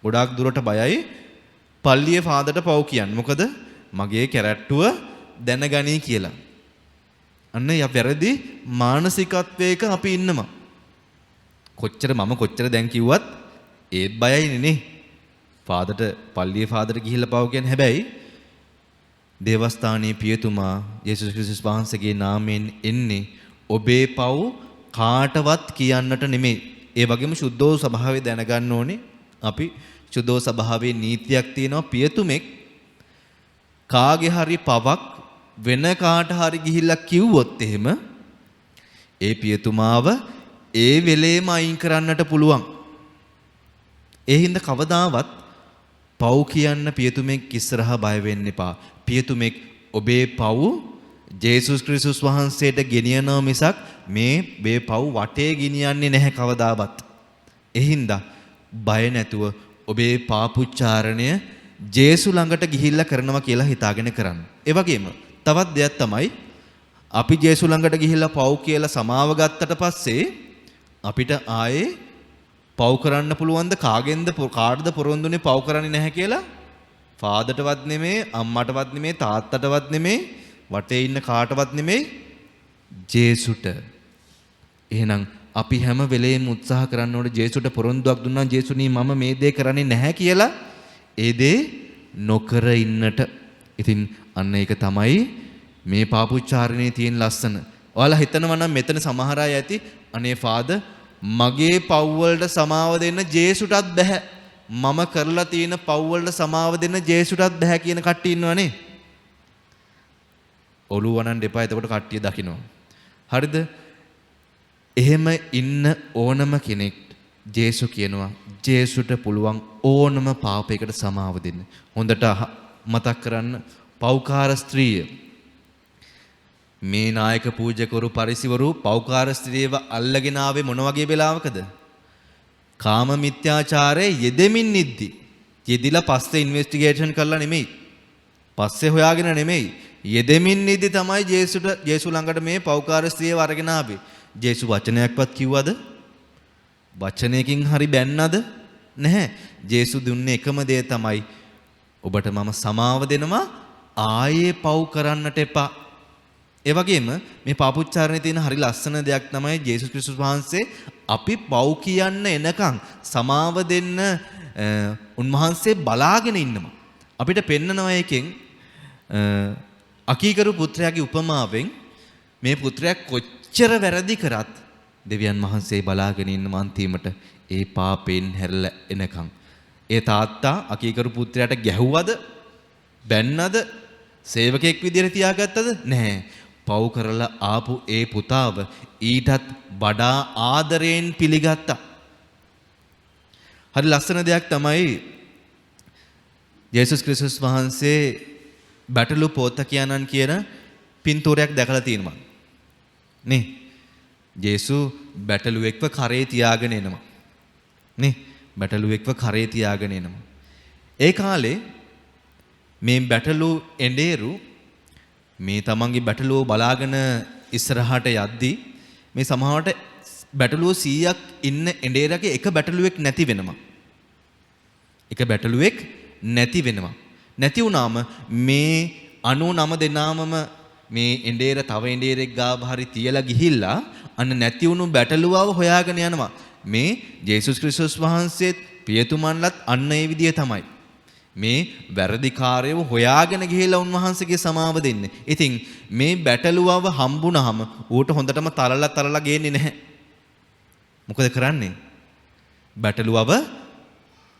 [SPEAKER 1] ගොඩාක් දුරට බයයි පල්ලියේ ෆාදර්ට පව් කියන්න. මොකද මගේ කැරැට්ටුව දැනගනී කියලා. අන්න ය වැරදි මානසිකත්වයක අපි ඉන්නවා. කොච්චර දැන් කිව්වත් ඒත් බයයිනේ නේ. ෆාදර්ට පල්ලියේ ෆාදර්ට ගිහිල්ලා පව් කියන්නේ. හැබැයි දේවස්ථානයේ පියතුමා යේසුස් ක්‍රිස්තුස් වහන්සේගේ නාමයෙන් එන්නේ ඔබේ පව් කාටවත් කියන්නට නෙමෙයි. ඒ වගේම සුද්ධෝ ස්වභාවය දැනගන්න ඕනේ. අපි සුද්ධෝ ස්වභාවයේ නීතියක් තියෙනවා. පියතුමෙක් කාගේ හරි පවක් වෙන කාට හරි ගිහිල්ලා කිව්වොත් එහෙම ඒ පියතුමාව ඒ වෙලේම අයින් කරන්නට පුළුවන්. ඒ හින්දා කවදාවත් පව් කියන්න පියතුමෙක් ඉස්සරහා බය වෙන්න එපා. පියතුමෙක් ඔබේ පව් ජේසුස් ක්‍රිස්තුස් වහන්සේට ගෙනියනවා මිසක් මේ පව් වටේ ගෙනියන්නේ නැහැ කවදාවත්. ඒ හින්දා බය නැතුව ඔබේ පාපුච්චාරණය ජේසු ළඟට ගිහිල්ලා කරනවා කියලා හිතාගෙන කරන්න. ඒ වගේම තවත් දෙයක් තමයි අපි ජේසු ළඟට ගිහිල්ලා පව් කියලා සමාව ගත්තට පස්සේ අපිට ආයේ පව් කරන්න පුළුවන්ද? කාටද පොරොන්දුනේ පව් කරන්නේ නැහැ කියලා? ෆාදර්ටවත් නෙමෙයි, අම්මටවත් නෙමෙයි, තාත්තටවත් නෙමෙයි, වටේ ඉන්න කාටවත් නෙමෙයි, ජේසුට. එහෙනම් අපි හැම වෙලේම උත්සාහ කරන්න ඕනේ ජේසුට පොරොන්දුවක් දුන්නා ජේසුනි මම මේ දේ කරන්නේ නැහැ කියලා ඒ දේ නොකර ඉන්නට. ඉතින් අන්න ඒක තමයි මේ පාපුච්චාරණයේ තියෙන ලස්සන. ඔයාලා හිතනවා නම් මෙතන සමහර අය ඇති අනේ ෆාදර් මගේ පව් වලට සමාව දෙන්න ජේසුටත් බෑ. මම කරලා තියෙන පව් වලට සමාව දෙන්න ජේසුටත් බෑ කියන කට්ටිය ඉන්නවනේ. ඔළුව වනන්න එපා. එතකොට කට්ටිය දකින්නවා. හරිද? එහෙම ඉන්න ඕනම කෙනෙක් ජේසු කියනවා ජේසුට පුළුවන් ඕනම පාපයකට සමාව දෙන්න. හොඳට මතක් කරන්න පෞකාර ස්ත්‍රිය. මේ නායක පූජකවරු පරිසිවරු පෞකාර ස්ත්‍රියව අල්ලගෙන ආවේ මොන වගේ වෙලාවකද? කාම මිත්‍යාචාරයේ යෙදෙමින් ඉද්දි. යෙදිලා පස්සේ ඉන්වෙස්ටිගේෂන් කරලා නෙමෙයි. පස්සේ හොයාගෙන නෙමෙයි. යෙදෙමින් ඉද්දි තමයි ජේසු ළඟට මේ පෞකාර ස්ත්‍රියව අරගෙන ආවේ. ජේසු වචනයක්වත් කිව්වද? වචනයකින් හරි බැන්නද? නැහැ. ජේසු දුන්නේ එකම දේ තමයි ඔබට මම සමාව දෙනවා ආයේ පව් කරන්නට එපා. ඒ වගේම මේ පාපුච්චාරණයේ තියෙන හරි ලස්සන දෙයක් තමයි ජේසුස් ක්‍රිස්තුස් වහන්සේ අපි පව් කියන්න එනකන් සමාව දෙන්න උන්වහන්සේ බලාගෙන ඉන්නවා. අපිට පෙන්නනවා එකෙන් අකීකරු පුත්‍රයාගේ උපමාවෙන් මේ පුත්‍රයා කොච්චර වැරදි කරත් දෙවියන් වහන්සේ බලාගෙන ඉන්න අන්තිමට ඒ පාපෙන් හැරලා එනකන්. ඒ තාත්තා අකීකරු පුත්‍රයාට ගැහුවද? බැන්නද? සේවකෙක් විදිහට තියාගත්තද? නැහැ. පව් කරලා ආපු ඒ පුතාව ඊටත් වඩා ආදරයෙන් පිළිගත්තා. හරි ලස්සන දෙයක් තමයි යේසුස් ක්‍රිස්තුස් වහන්සේ බැටළු පෝතකයන්න් කියන පින්තූරයක් දැකලා තියෙනවා. නේ? යේසු බැටළුවෙක්ව කරේ තියාගෙන එනවා. නේ? බැටළුවෙක්ව කරේ තියාගෙන එනවා. ඒ කාලේ මේ බැටළු එඬේරු මේ තමන්ගේ බැටළුව බලාගෙන ඉස්සරහට යද්දී මේ සමහරට බැටළුව 100ක් ඉන්න එඬේරගේ එක බැටළුවෙක් නැති වෙනවා. එක බැටළුවෙක් නැති වෙනවා. නැති වුණාම මේ 99 දෙනාමම මේ එඬේර තව එඬේරෙක් ගාව හරි තියලා ගිහිල්ලා අන්න නැති වුණු බැටළුවව හොයාගෙන යනවා. මේ ජේසුස් ක්‍රිස්තුස් වහන්සේත් පියතුමන්ලත් අන්න ඒ විදිය තමයි. මේ වැරදිකාරයව හොයාගෙන ගිහිල්ලා උන්වහන්සේගේ සමාව දෙන්නේ. ඉතින් මේ බැටළුවව හම්බුනහම ඌට හොඳටම තලලා ගේන්නේ නැහැ. මොකද කරන්නේ? බැටළුවව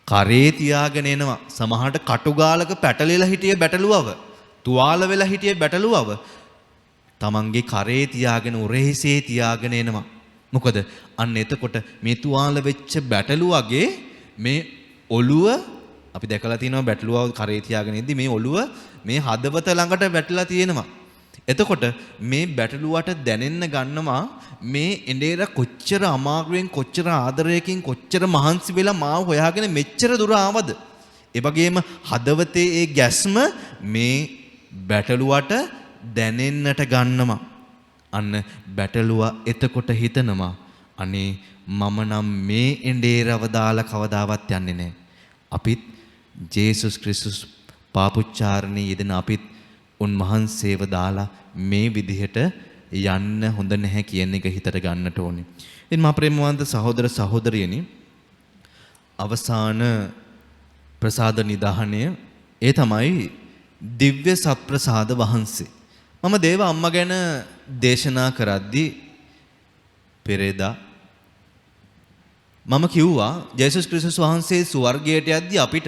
[SPEAKER 1] කරේ තියාගෙන එනවා. සමහරට කටුගාලක පැටලෙලා හිටිය බැටළුවව, තුවාල වෙලා හිටිය බැටළුවව තමන්ගේ කරේ තියාගෙන උරහිසේ තියාගෙන එනවා. මොකද අන්න එතකොට මේ තුවාල වෙච්ච බැටළුවගේ මේ ඔළුව අපි දැකලා තියෙනවා බැටළුවව කරේ තියාගෙන ඉද්දි මේ ඔළුව මේ හදවත ළඟට වැටලා තියෙනවා. එතකොට මේ බැටළුවට දැනෙන්න ගන්නවා මේ එඬේර කොච්චර අමාරුවෙන් කොච්චර ආදරයකින් කොච්චර මහන්සි වෙලා මාව හොයාගෙන මෙච්චර දුර ආවද. ඒ වගේම හදවතේ ඒ ගැස්ම මේ බැටළුවට දැනෙන්නට ගන්නවා. අන්න බැටළුවා එතකොට හිතනවා අනේ මම නම් මේ එඬේරව දාලා කවදාවත් යන්නේ නැහැ. අපිත් ජේසුස් ක්‍රිස්තුස් පාපුච්චාරණේ යෙදෙන අපිත් උන්වහන්සේව දාලා මේ විදිහට යන්න හොඳ නැහැ කියන එක හිතට ගන්නට ඕනේ. ඉතින් මා ප්‍රේමවන්ත සහෝදර සහෝදරියනි, අවසාන ප්‍රසාද නිදාහණය ඒ තමයි දිව්‍ය සත්ප්‍රසාද වහන්සේ. මම දේව අම්මා ගැන දේශනා කරද්දී පෙරේදා මම කිව්වා ජේසුස් ක්‍රිස්තුස් වහන්සේ ස්වර්ගයට යද්දී අපිට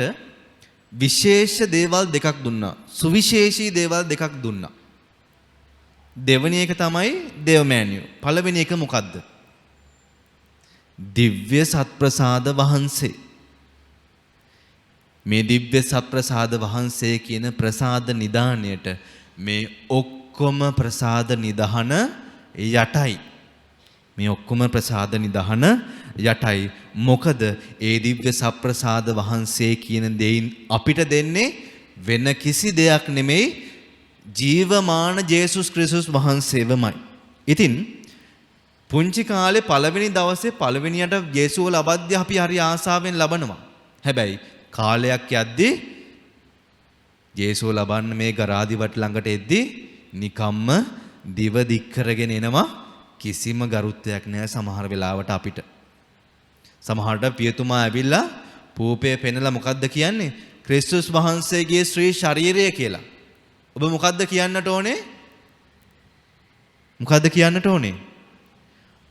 [SPEAKER 1] විශේෂ දේවල් දෙකක් දුන්නා. සුවිශේෂී දේවල් දෙකක් දුන්නා. දෙවෙනි එක තමයි දේවමෑණියෝ. පළවෙනි එක මොකද්ද? දිව්‍ය සත්ප්‍රසාද වහන්සේ. මේ දිව්‍ය සත්ප්‍රසාද වහන්සේ කියන ප්‍රසාද නිදාණයට මේ ඔක්කොම ප්‍රසාද නිදහන යටයි. මේ ඔක්කොම ප්‍රසාද නිදහන යටයි. මොකද ඒ දිව්‍ය සත්ප්‍රසාද වහන්සේ කියන දෙයින් අපිට දෙන්නේ වෙන කිසි දෙයක් නෙමෙයි, ජීවමාන ජේසුස් ක්‍රිස්තුස් වහන්සේවමයි. ඉතින් පුංචි කාලේ පළවෙනි දවසේ පළවෙනියට ජේසුව ලබද්දී අපි හරි ආසාවෙන් ලබනවා. හැබැයි කාලයක් යද්දී ජේසුව ලබන්න මේ ගරාදිවට ළඟට එද්දී නිකම්ම දිව දික් කරගෙන එනවා. කිසිම ගරුත්වයක් නැහැ සමහර වෙලාවට අපිට. සමහරට පියතුමා ඇවිල්ලා පූපේ පෙන්නලා මොකද්ද කියන්නේ? ක්‍රිස්තුස් වහන්සේගේ ශ්‍රී ශරීරය කියලා. ඔබ මොකද්ද කියන්නට ඕනේ? මොකද්ද කියන්නට ඕනේ?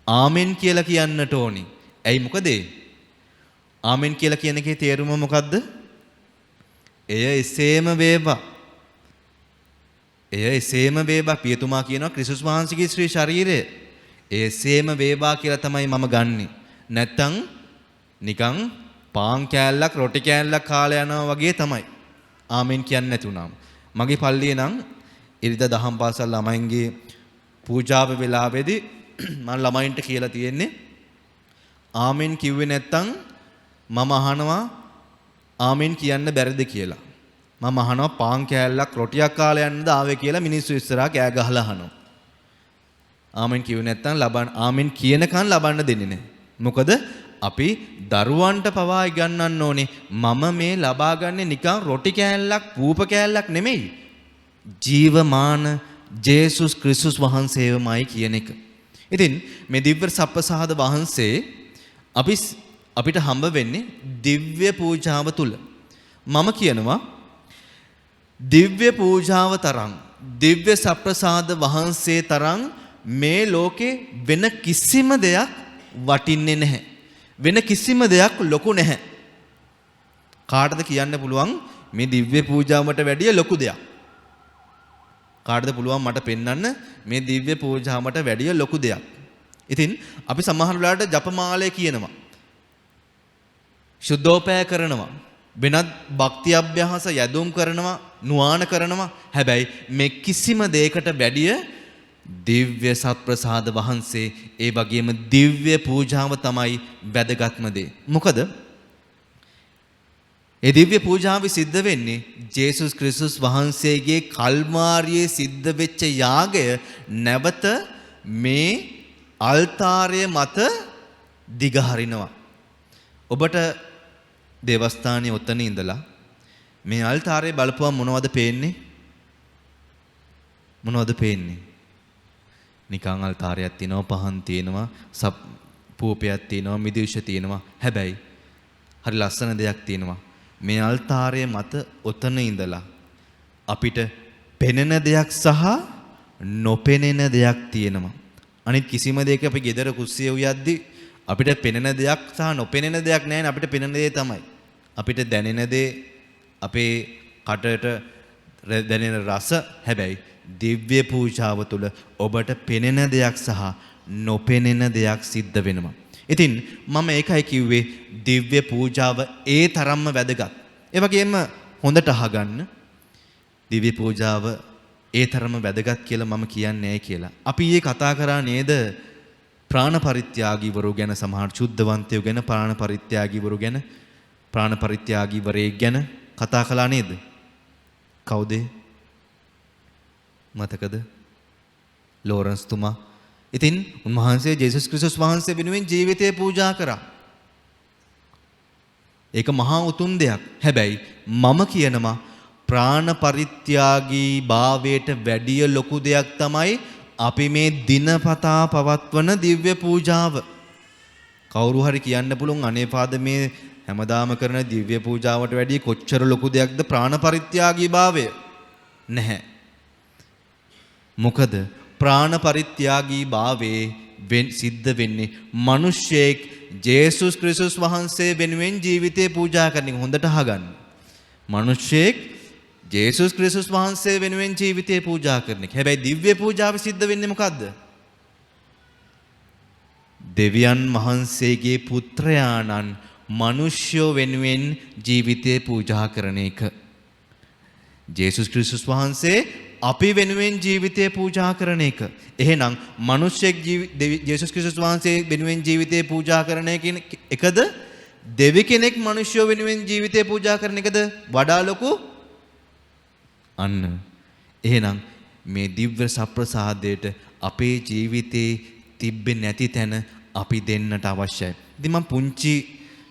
[SPEAKER 1] ආමෙන් කියලා කියන්නට ඕනේ. ඇයි මොකද? ආමෙන් කියලා කියන එකේ තේරුම මොකද්ද? එය එසේම වේවා. එය එසේම වේවා. පියතුමා කියනවා ක්‍රිස්තුස් වහන්සේගේ ශ්‍රී ශරීරය එසේම වේවා කියලා තමයි මම ගන්නෙ. නැත්තම් නිකන් පාන් කෑල්ලක් රොටි කෑල්ලක් කාලා යනවා වගේ තමයි. ආමෙන් කියන්නේ නැතුණාම. මගේ පල්ලියේ නම් ඉරිදා දහම් පාසල් ළමයින්ගේ පූජාව වෙලාවේදී මම ළමයින්ට කියලා තියෙන්නේ ආමෙන් කිව්වේ නැත්තම් මම අහනවා ආමෙන් කියන්න බැරිද කියලා. මම අහනවා පාන් කෑල්ලක් රොටියක් කාලා යන්නද ආවේ කියලා මිනිස්සු ඉස්සරහා කෑ ගහලා අහනවා. ආමෙන් කිව්වේ නැත්තම් ආමෙන් කියනකන් ලබන්න දෙන්නේ නැහැ. මොකද අපි දරුවන්ට පවා ඉගන්වන්න ඕනේ මම මේ ලබා ගන්නේ නිකන් රොටි කෑල්ලක් පූප කෑල්ලක් නෙමෙයි, ජීවමාන ජේසුස් ක්‍රිස්තුස් වහන්සේවමයි කියන එක. ඉතින් මේ දිව්‍ය සප්පසහද වහන්සේ අපිට හම්බ වෙන්නේ දිව්‍ය පූජාව තුල. මම කියනවා දිව්‍ය පූජාව තරම් දිව්‍ය සප්පසහද වහන්සේ තරම් මේ ලෝකේ වෙන කිසිම දෙයක් වටින්නේ නැහැ. වෙන කිසිම දෙයක් ලොකු නැහැ. කාටද කියන්න පුළුවන් මේ දිව්‍ය පූජාවට වැඩිය ලොකු දෙයක්? කාටද පුළුවන් මට පෙන්වන්න මේ දිව්‍ය පූජාවට වැඩිය ලොකු දෙයක්. ඉතින් අපි සමහර වෙලාවට ජපමාලය කියනවා. සුද්ධෝපය කරනවා. වෙනත් භක්ති අභ්‍යාස යදුම් කරනවා, නුවාන කරනවා. හැබැයි මේ කිසිම දෙයකට වැඩිය දිව්‍ය සත්ප්‍රසාද වහන්සේ ඒ වගේම දිව්‍ය පූජාව තමයි වැදගත්ම දේ. මොකද ඒ දිව්‍ය පූජාව සිද්ධ වෙන්නේ ජේසුස් ක්‍රිස්තුස් වහන්සේගේ කල්මාරියේ සිද්ධ වෙච්ච යාගය නැවත මේ අල්තාරය මත දිගහරිනවා. ඔබට දේවස්ථානයේ ඔතන ඉඳලා මේ අල්තාරේ බලපුවම මොනවද පේන්නේ? මොනවද පේන්නේ? නිකන් අල්තාරයක් තියෙනවා, පහන් තියෙනවා, පූපයක් තියෙනවා, මිදිවිෂ තියෙනවා. හැබැයි හරි ලස්සන දෙයක් තියෙනවා. මේ අල්තාරයේ මත ඔතන ඉඳලා අපිට පෙනෙන දෙයක් සහ නොපෙනෙන දෙයක් තියෙනවා. අනිත් කිසිම දෙයක අපි ගෙදර කුස්සිය උයද්දි අපිට පෙනෙන දෙයක් සහ නොපෙනෙන දෙයක් නැහැ. අපිට පෙනෙන දේ තමයි. අපිට දැනෙන දේ අපේ කටට දැනෙන රස. හැබැයි දිව්‍ය පූජාව තුළ ඔබට පෙනෙන දෙයක් සහ නොපෙනෙන දෙයක් සිද්ධ වෙනවා. ඉතින් මම ඒකයි කිව්වේ දිව්‍ය පූජාව ඒ තරම්ම වැදගත්. ඒ වගේම හොඳට අහගන්න දිව්‍ය පූජාව ඒ තරම්ම වැදගත් කියලා මම කියන්නේ නැහැ කියලා. අපි ඊයේ කතා කරා නේද ප්‍රාණ පරිත්‍යාගීවරු ගැන, සමහර සුද්ධවන්තයෝ ගැන, ප්‍රාණ පරිත්‍යාගීවරු ගැන, ප්‍රාණ පරිත්‍යාගීවරයෙක් ගැන කතා කළා නේද? කවුද? මතකද? ලෝරන්ස් තුමා. ඉතින් උන්වහන්සේ ජේසුස් ක්‍රිස්තුස් වහන්සේ වෙනුවෙන් ජීවිතය පූජා කරා. ඒක මහා උතුම් දෙයක්. හැබැයි මම කියනවා ප්‍රාණ පරිත්‍යාගී භාවයට වැඩිය ලොකු දෙයක් තමයි අපි මේ දිනපතා පවත්වන දිව්‍ය පූජාව. කවුරු හරි කියන්න පුළුවන් අනේ පාද මේ හැමදාම කරන දිව්‍ය පූජාවට වැඩිය කොච්චර ලොකු දෙයක්ද ප්‍රාණ පරිත්‍යාගී භාවය? නැහැ. මොකද ප්‍රාණ පරිත්‍යාගී භාවයේ සිද්ධ වෙන්නේ මිනිස්සෙක් ජේසුස් ක්‍රිස්තුස් වහන්සේ වෙනුවෙන් ජීවිතේ පූජා කරන එක. හොඳට අහගන්න. මිනිස්සෙක් ජේසුස් ක්‍රිස්තුස් වහන්සේ වෙනුවෙන් ජීවිතේ පූජා කරන එක. හැබැයි දිව්‍ය පූජාව සිද්ධ වෙන්නේ මොකද්ද? දෙවියන් වහන්සේගේ පුත්‍රයාණන් මිනිස්යෝ වෙනුවෙන් ජීවිතේ පූජා කරන එක. ජේසුස් ක්‍රිස්තුස් වහන්සේ අපි වෙනුවෙන් ජීවිතේ පූජා කරන එක. එහෙනම් මිනිස්සෙක් ජේසුස් ක්‍රිස්තුස් වහන්සේ වෙනුවෙන් ජීවිතේ පූජා කරන එකද දෙවි කෙනෙක් මිනිස්සුયો වෙනුවෙන් ජීවිතේ පූජා කරන එකද වඩා ලොකු? අන්න. එහෙනම් මේ දිව්‍ය සප්‍රසාදයට අපේ ජීවිතේ තිබෙන්නේ නැති තැන අපි දෙන්නට අවශ්‍යයි. ඉතින් මම පුංචි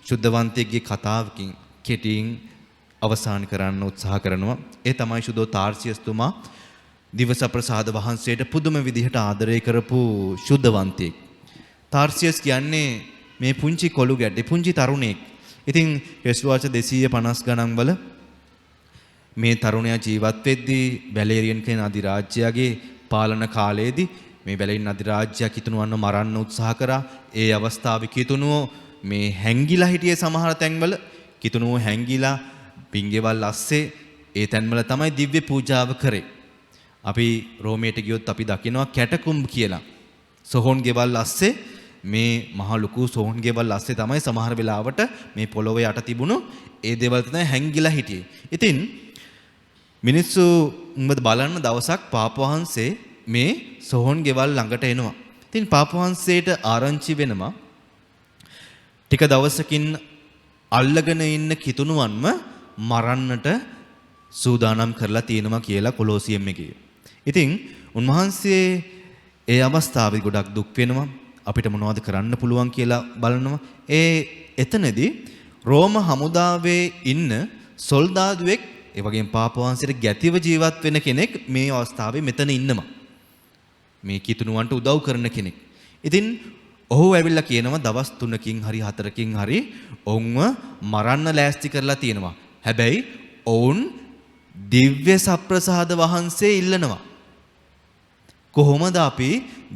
[SPEAKER 1] සුද්ධවන්තයෙක්ගේ කතාවකින් කෙටියෙන් අවසන් කරන්න උත්සාහ කරනවා. ඒ තමයි සුදෝ තාර්සියස් තුමා දිවස ප්‍රසාද වහන්සේට පුදුම විදිහට ආදරය කරපු සුද්ධවන්තයෙක්. තාර්සියස් කියන්නේ මේ පුංචි කොළු ගැඩේ පුංචි තරුණයෙක්. ඉතින් ක්‍රිස්තුවර්ෂ 250 ගණන් වල මේ තරුණයා ජීවත් වෙද්දී බැලේරියන් කියන අධිරාජ්‍යයේ පාලන කාලයේදී මේ බැලේරියන් අධිරාජ්‍යය කිතුණුවන්ව මරන්න උත්සාහ කරා. ඒ අවස්ථාවේ කිතුණුව මේ හැංගිලා හිටියේ සමහර තැන්වල. කිතුණුව හැංගිලා පිංගෙවල් අස්සේ ඒ තැන්වල තමයි දිව්‍ය පූජාව කරේ. අපි රෝමයට ගියොත් අපි දකිනවා කැටකුම්බ කියලා. සොහොන් ගෙවල් අස්සේ මේ මහ ලොකු සොහොන් ගෙවල් අස්සේ තමයි සමහර වෙලාවට මේ පොළොව යට තිබුණු ඒ දේවල් තමයි හැංගිලා හිටියේ. ඉතින් මිනිස්සු බලන්න දවසක් පාප වහන්සේ මේ සොහොන් ගෙවල් ළඟට එනවා. ඉතින් පාප වහන්සේට ආරංචි වෙනවා ටික දවසකින් අල්ලගෙන ඉන්න කිතුණුවන්ම මරන්නට සූදානම් කරලා තියෙනවා කියලා කොලෝසියම් එකේ. ඉතින් උන්වහන්සේ ඒ අවස්ථාවේ ගොඩක් දුක් වෙනවා. අපිට මොනවද කරන්න පුළුවන් කියලා බලනවා. එතනදී රෝම හමුදාවේ ඉන්න සොල්දාදුවෙක් ඒ වගේම පාප වහන්සේට ගැතිව ජීවත් වෙන කෙනෙක් මේ අවස්ථාවේ මෙතන ඉන්නවා. මේ කිතුණුවන්ට උදව් කරන කෙනෙක්. ඉතින් ඔහු ඇවිල්ලා කියනවා දවස් 3කින් හරි 4කින් හරි ඔවුන්ව මරන්න ලෑස්ති කරලා තියෙනවා. හැබැයි ඔවුන් දිව්‍ය සප්‍රසාද වහන්සේ ඉල්ලනවා. කොහොමද අපි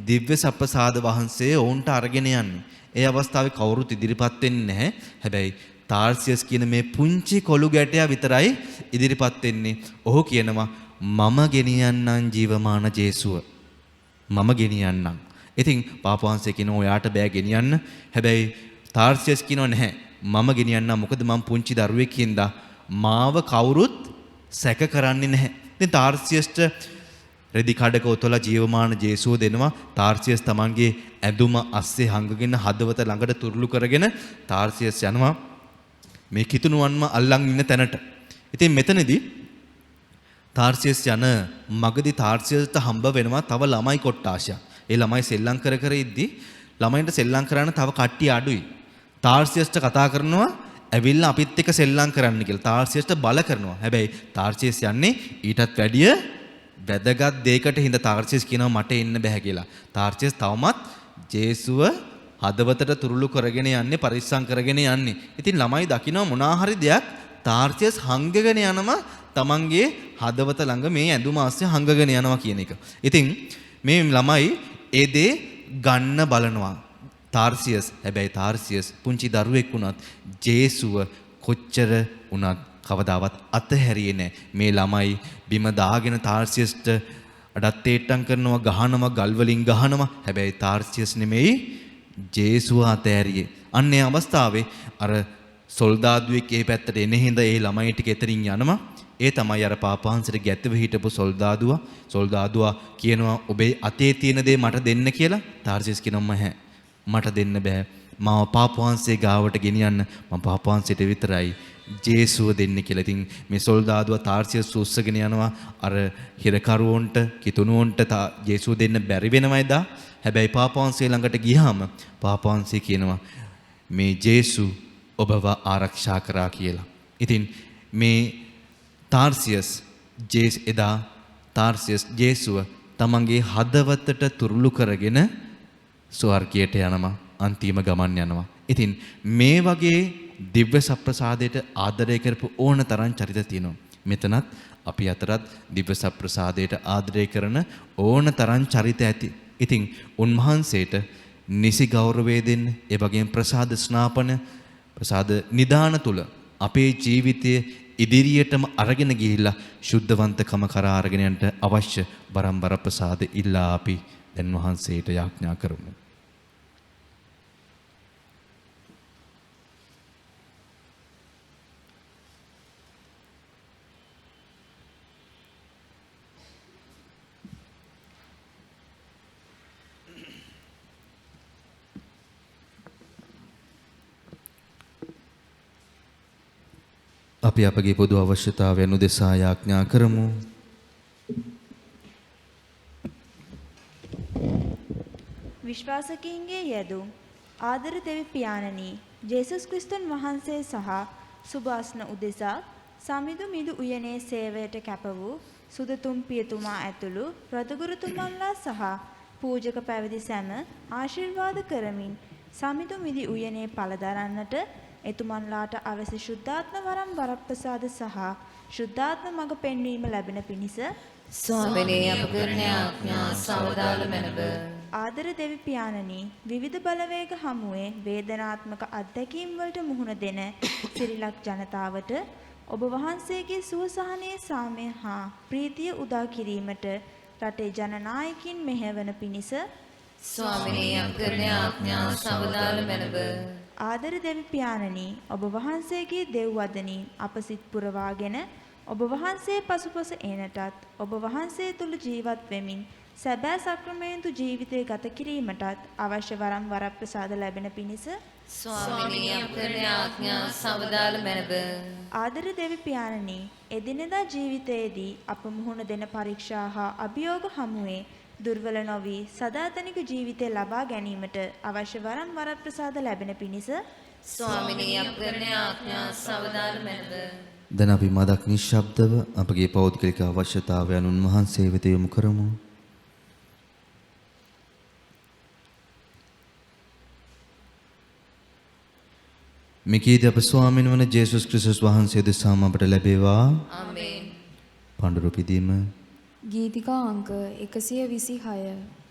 [SPEAKER 1] දිව්‍ය සප්‍රසාද වහන්සේ ඔවුන්ට අරගෙන යන්නේ? ඒ අවස්ථාවේ කවුරුත් ඉදිරිපත් වෙන්නේ නැහැ. හැබැයි තාර්සියස් කියන මේ පුංචි කොළු ගැටයා විතරයි ඉදිරිපත් වෙන්නේ. ඔහු කියනවා මම ගෙනියන්නම් ජීවමාන ජේසුව. මම ගෙනියන්නම්. ඉතින් පාපවංශය කියනවා ඔයාට බෑ ගෙනියන්න. හැබැයි තාර්සියස් කියනවා නැහැ. මම ගෙනියන්නම්. මොකද මම පුංචි දරුවෙක් හින්දා මාව කවුරුත් සැක කරන්නේ නැහැ. ඉතින් තාර්සියස්ට රෙදි කඩක උතලා ජීවමාන ජේසුව දෙනවා. තාර්සියස් තමන්ගේ ඇඳුම අස්සේ හංගගෙන හදවත ළඟට තුරුළු කරගෙන තාර්සියස් යනවා මේ කිතුණුවන්ම අල්ලන් ඉන්න තැනට. ඉතින් මෙතනදී තාර්සියස් යන මගදී තාර්සියස්ට හම්බ වෙනවා තව ළමයි කොට්ටාශයක්. ඒ ළමයි සෙල්ලම් කර ඉද්දි ළමයින්ට සෙල්ලම් කරන්න තව කට්ටිය අඩුයි. තාර්සියස්ට කතා කරනවා ඇවිල්ලා අපිත් එක්ක සෙල්ලම් කරන්න කියලා. තාර්සියස්ට බල කරනවා. හැබැයි තාර්සියස් යන්නේ ඊටත් වැඩිය වැදගත් දෙයකට හින්දා තාර්සියස් කියනවා මට එන්න බෑ කියලා. තාර්සියස් තවමත් ජේසුව හදවතට තුරුළු කරගෙන යන්නේ පරිස්සම් කරගෙන යන්නේ. ඉතින් ළමයි දකිනවා මොනවා හරි දෙයක් තාර්සියස් හංගගෙන යනවා තමන්ගේ හදවත ළඟ මේ ඇඳුම ආස්සේ හංගගෙන යනවා කියන එක. ඉතින් මේ ළමයි ඒ දේ ගන්න බලනවා. තාර්සියස් හැබැයි තාර්සියස් පුංචි දරුවෙක් වුණත් ජේසුව කොච්චර වුණත් කවදාවත් අතහැරියේ නැහැ. මේ ළමයි බිම දාගෙන තාර්සියස්ට අඩත් තේට්ටම් කරනවා ගහනවා ගල් වලින් ගහනවා. හැබැයි තාර්සියස් නෙමෙයි ජේසුව අතහැරියේ. අන්නේ අවස්ථාවේ අර සොල්දාදුවෙක් ඒ පැත්තට එන හින්දා ඒ ළමයි ටික එතනින් යනවා. ඒ තමයි අර පාපහන්සට ගැතව හිටපු සොල්දාදුවා. සොල්දාදුවා කියනවා ඔබේ අතේ තියෙන දේ මට දෙන්න කියලා. තාර්සියස් කියනවා නැහැ මට දෙන්න බෑ. මාව පාපවංශයේ ගාවට ගෙනියන්න මම පාපවංශයට විතරයි ජේසුව දෙන්න කියලා. ඉතින් මේ සොල්දාදුවා තාර්සියස් උස්සගෙන යනවා අර හිරකරුවන්ට කිතුණුවන්ට ජේසුව දෙන්න බැරි වෙනවයිද? හැබැයි පාපවංශයේ ළඟට ගියාම පාපවංශය කියනවා මේ ජේසු ඔබව ආරක්ෂා කරා කියලා. ඉතින් මේ තාර්සියස් ජේසුව තමන්ගේ හදවතට තුරුළු කරගෙන ස්වර්ගයට යනවා. අන්තිම ගමන් යනවා. ඉතින් මේ වගේ දිව්‍ය සප්‍රසාදයට ආදරය කරපු ඕන තරම් චරිත තියෙනවා. මෙතනත් අපි අතරත් දිව්‍ය සප්‍රසාදයට ආදරය කරන ඕන තරම් චරිත ඇති. ඉතින් උන්වහන්සේට නිසි ගෞරවය දෙන්න, ඒ වගේම ප්‍රසාද ස්නාපන, ප්‍රසාද නිදාන තුල අපේ ජීවිතය ඉදිරියටම අරගෙන ගිහිල්ලා ශුද්ධවන්තකම කරා අරගෙන යන්න අවශ්‍ය බරම්බර ප්‍රසාද ඉල්ලා අපි දැන් වහන්සේට යාඥා කරමු. අපි අපගේ පොදු අවශ්‍යතාවයන් උදෙසා යාඥා කරමු.
[SPEAKER 6] විශ්වාසකීන්ගේ යෙදුම් ආදර දෙවි පියාණනි ජේසුස් ක්‍රිස්තුන් වහන්සේ සහ සුභාස්න උදෙසා සමිඳු මිදු උයනේ සේවයට කැප වූ සුදතුම් පියතුමා ඇතුළු රදගුරුතුමන්ලා සහ පූජක පැවිදි සැම ආශිර්වාද කරමින් සමිඳු මිදි උයනේ පළදරන්නට එතුමන්ලාට අවශ්‍ය ශුද්ධාත්ම වරම් වරප්‍රසාද සහ ශුද්ධාත්ම මඟ පෙන්වීම ලැබෙන පිණිස
[SPEAKER 2] ස්වාමිනේ අප කරන ආඥා සවදාල මැනව.
[SPEAKER 6] ආදර දෙවි පියාණනි විවිධ බලවේග හමුවේ වේදනාත්මක අත්දැකීම් වලට මුහුණ දෙන සිරිලක් ජනතාවට ඔබ වහන්සේගේ සුවසහනයේ සාමය හා ප්‍රීතිය උදා කිරීමට රටේ ජනනායකින් මෙහෙවන පිණිස
[SPEAKER 2] ස්වාමිනේ අප කරන ආඥා සවදාල මැනව.
[SPEAKER 6] ආදර දෙවි පියාණනි ඔබ වහන්සේගේ දෙව් වදනින් අප සිත් පුරවාගෙන ඔබ වහන්සේ පසුපස එනටත් ඔබ වහන්සේ තුල ජීවත් වෙමින් සැබෑ සක්‍රමේන්තු ජීවිතය ගත කිරීමටත් අවශ්‍ය වරම් වරප්‍රසාද ලැබෙන පිණිස
[SPEAKER 2] ස්වාමිනේ අප කරන ආඥා සවදාල මැනව.
[SPEAKER 6] ආදර දෙවි පියාණනි එදිනෙදා ජීවිතයේදී අප මුහුණ දෙන පරීක්ෂා හා අභියෝග හමුවේ දුර්වල නොවි සදාතනික ජීවිතය ලබා ගැනීමට අවශ්‍ය වරම් වරප්‍රසාද ලැබෙන පිණිස
[SPEAKER 2] ස්වාමිනේ අප කරන ආඥා සවදාල මැනව.
[SPEAKER 1] දැන් අපි මදක් නිශ්ශබ්දව අපගේ පෞද්ගලික අවශ්‍යතාවයන් උන්වහන්සේ වෙත යොමු කරමු. මිකීද අප ස්වාමීන් වන ජේසුස් ක්‍රිස්තුස් වහන්සේ දෙසාම අපට ලැබේවා.
[SPEAKER 2] ආමේන්.
[SPEAKER 1] පඬුරු පිදීම.
[SPEAKER 7] ගීතිකා අංක 126.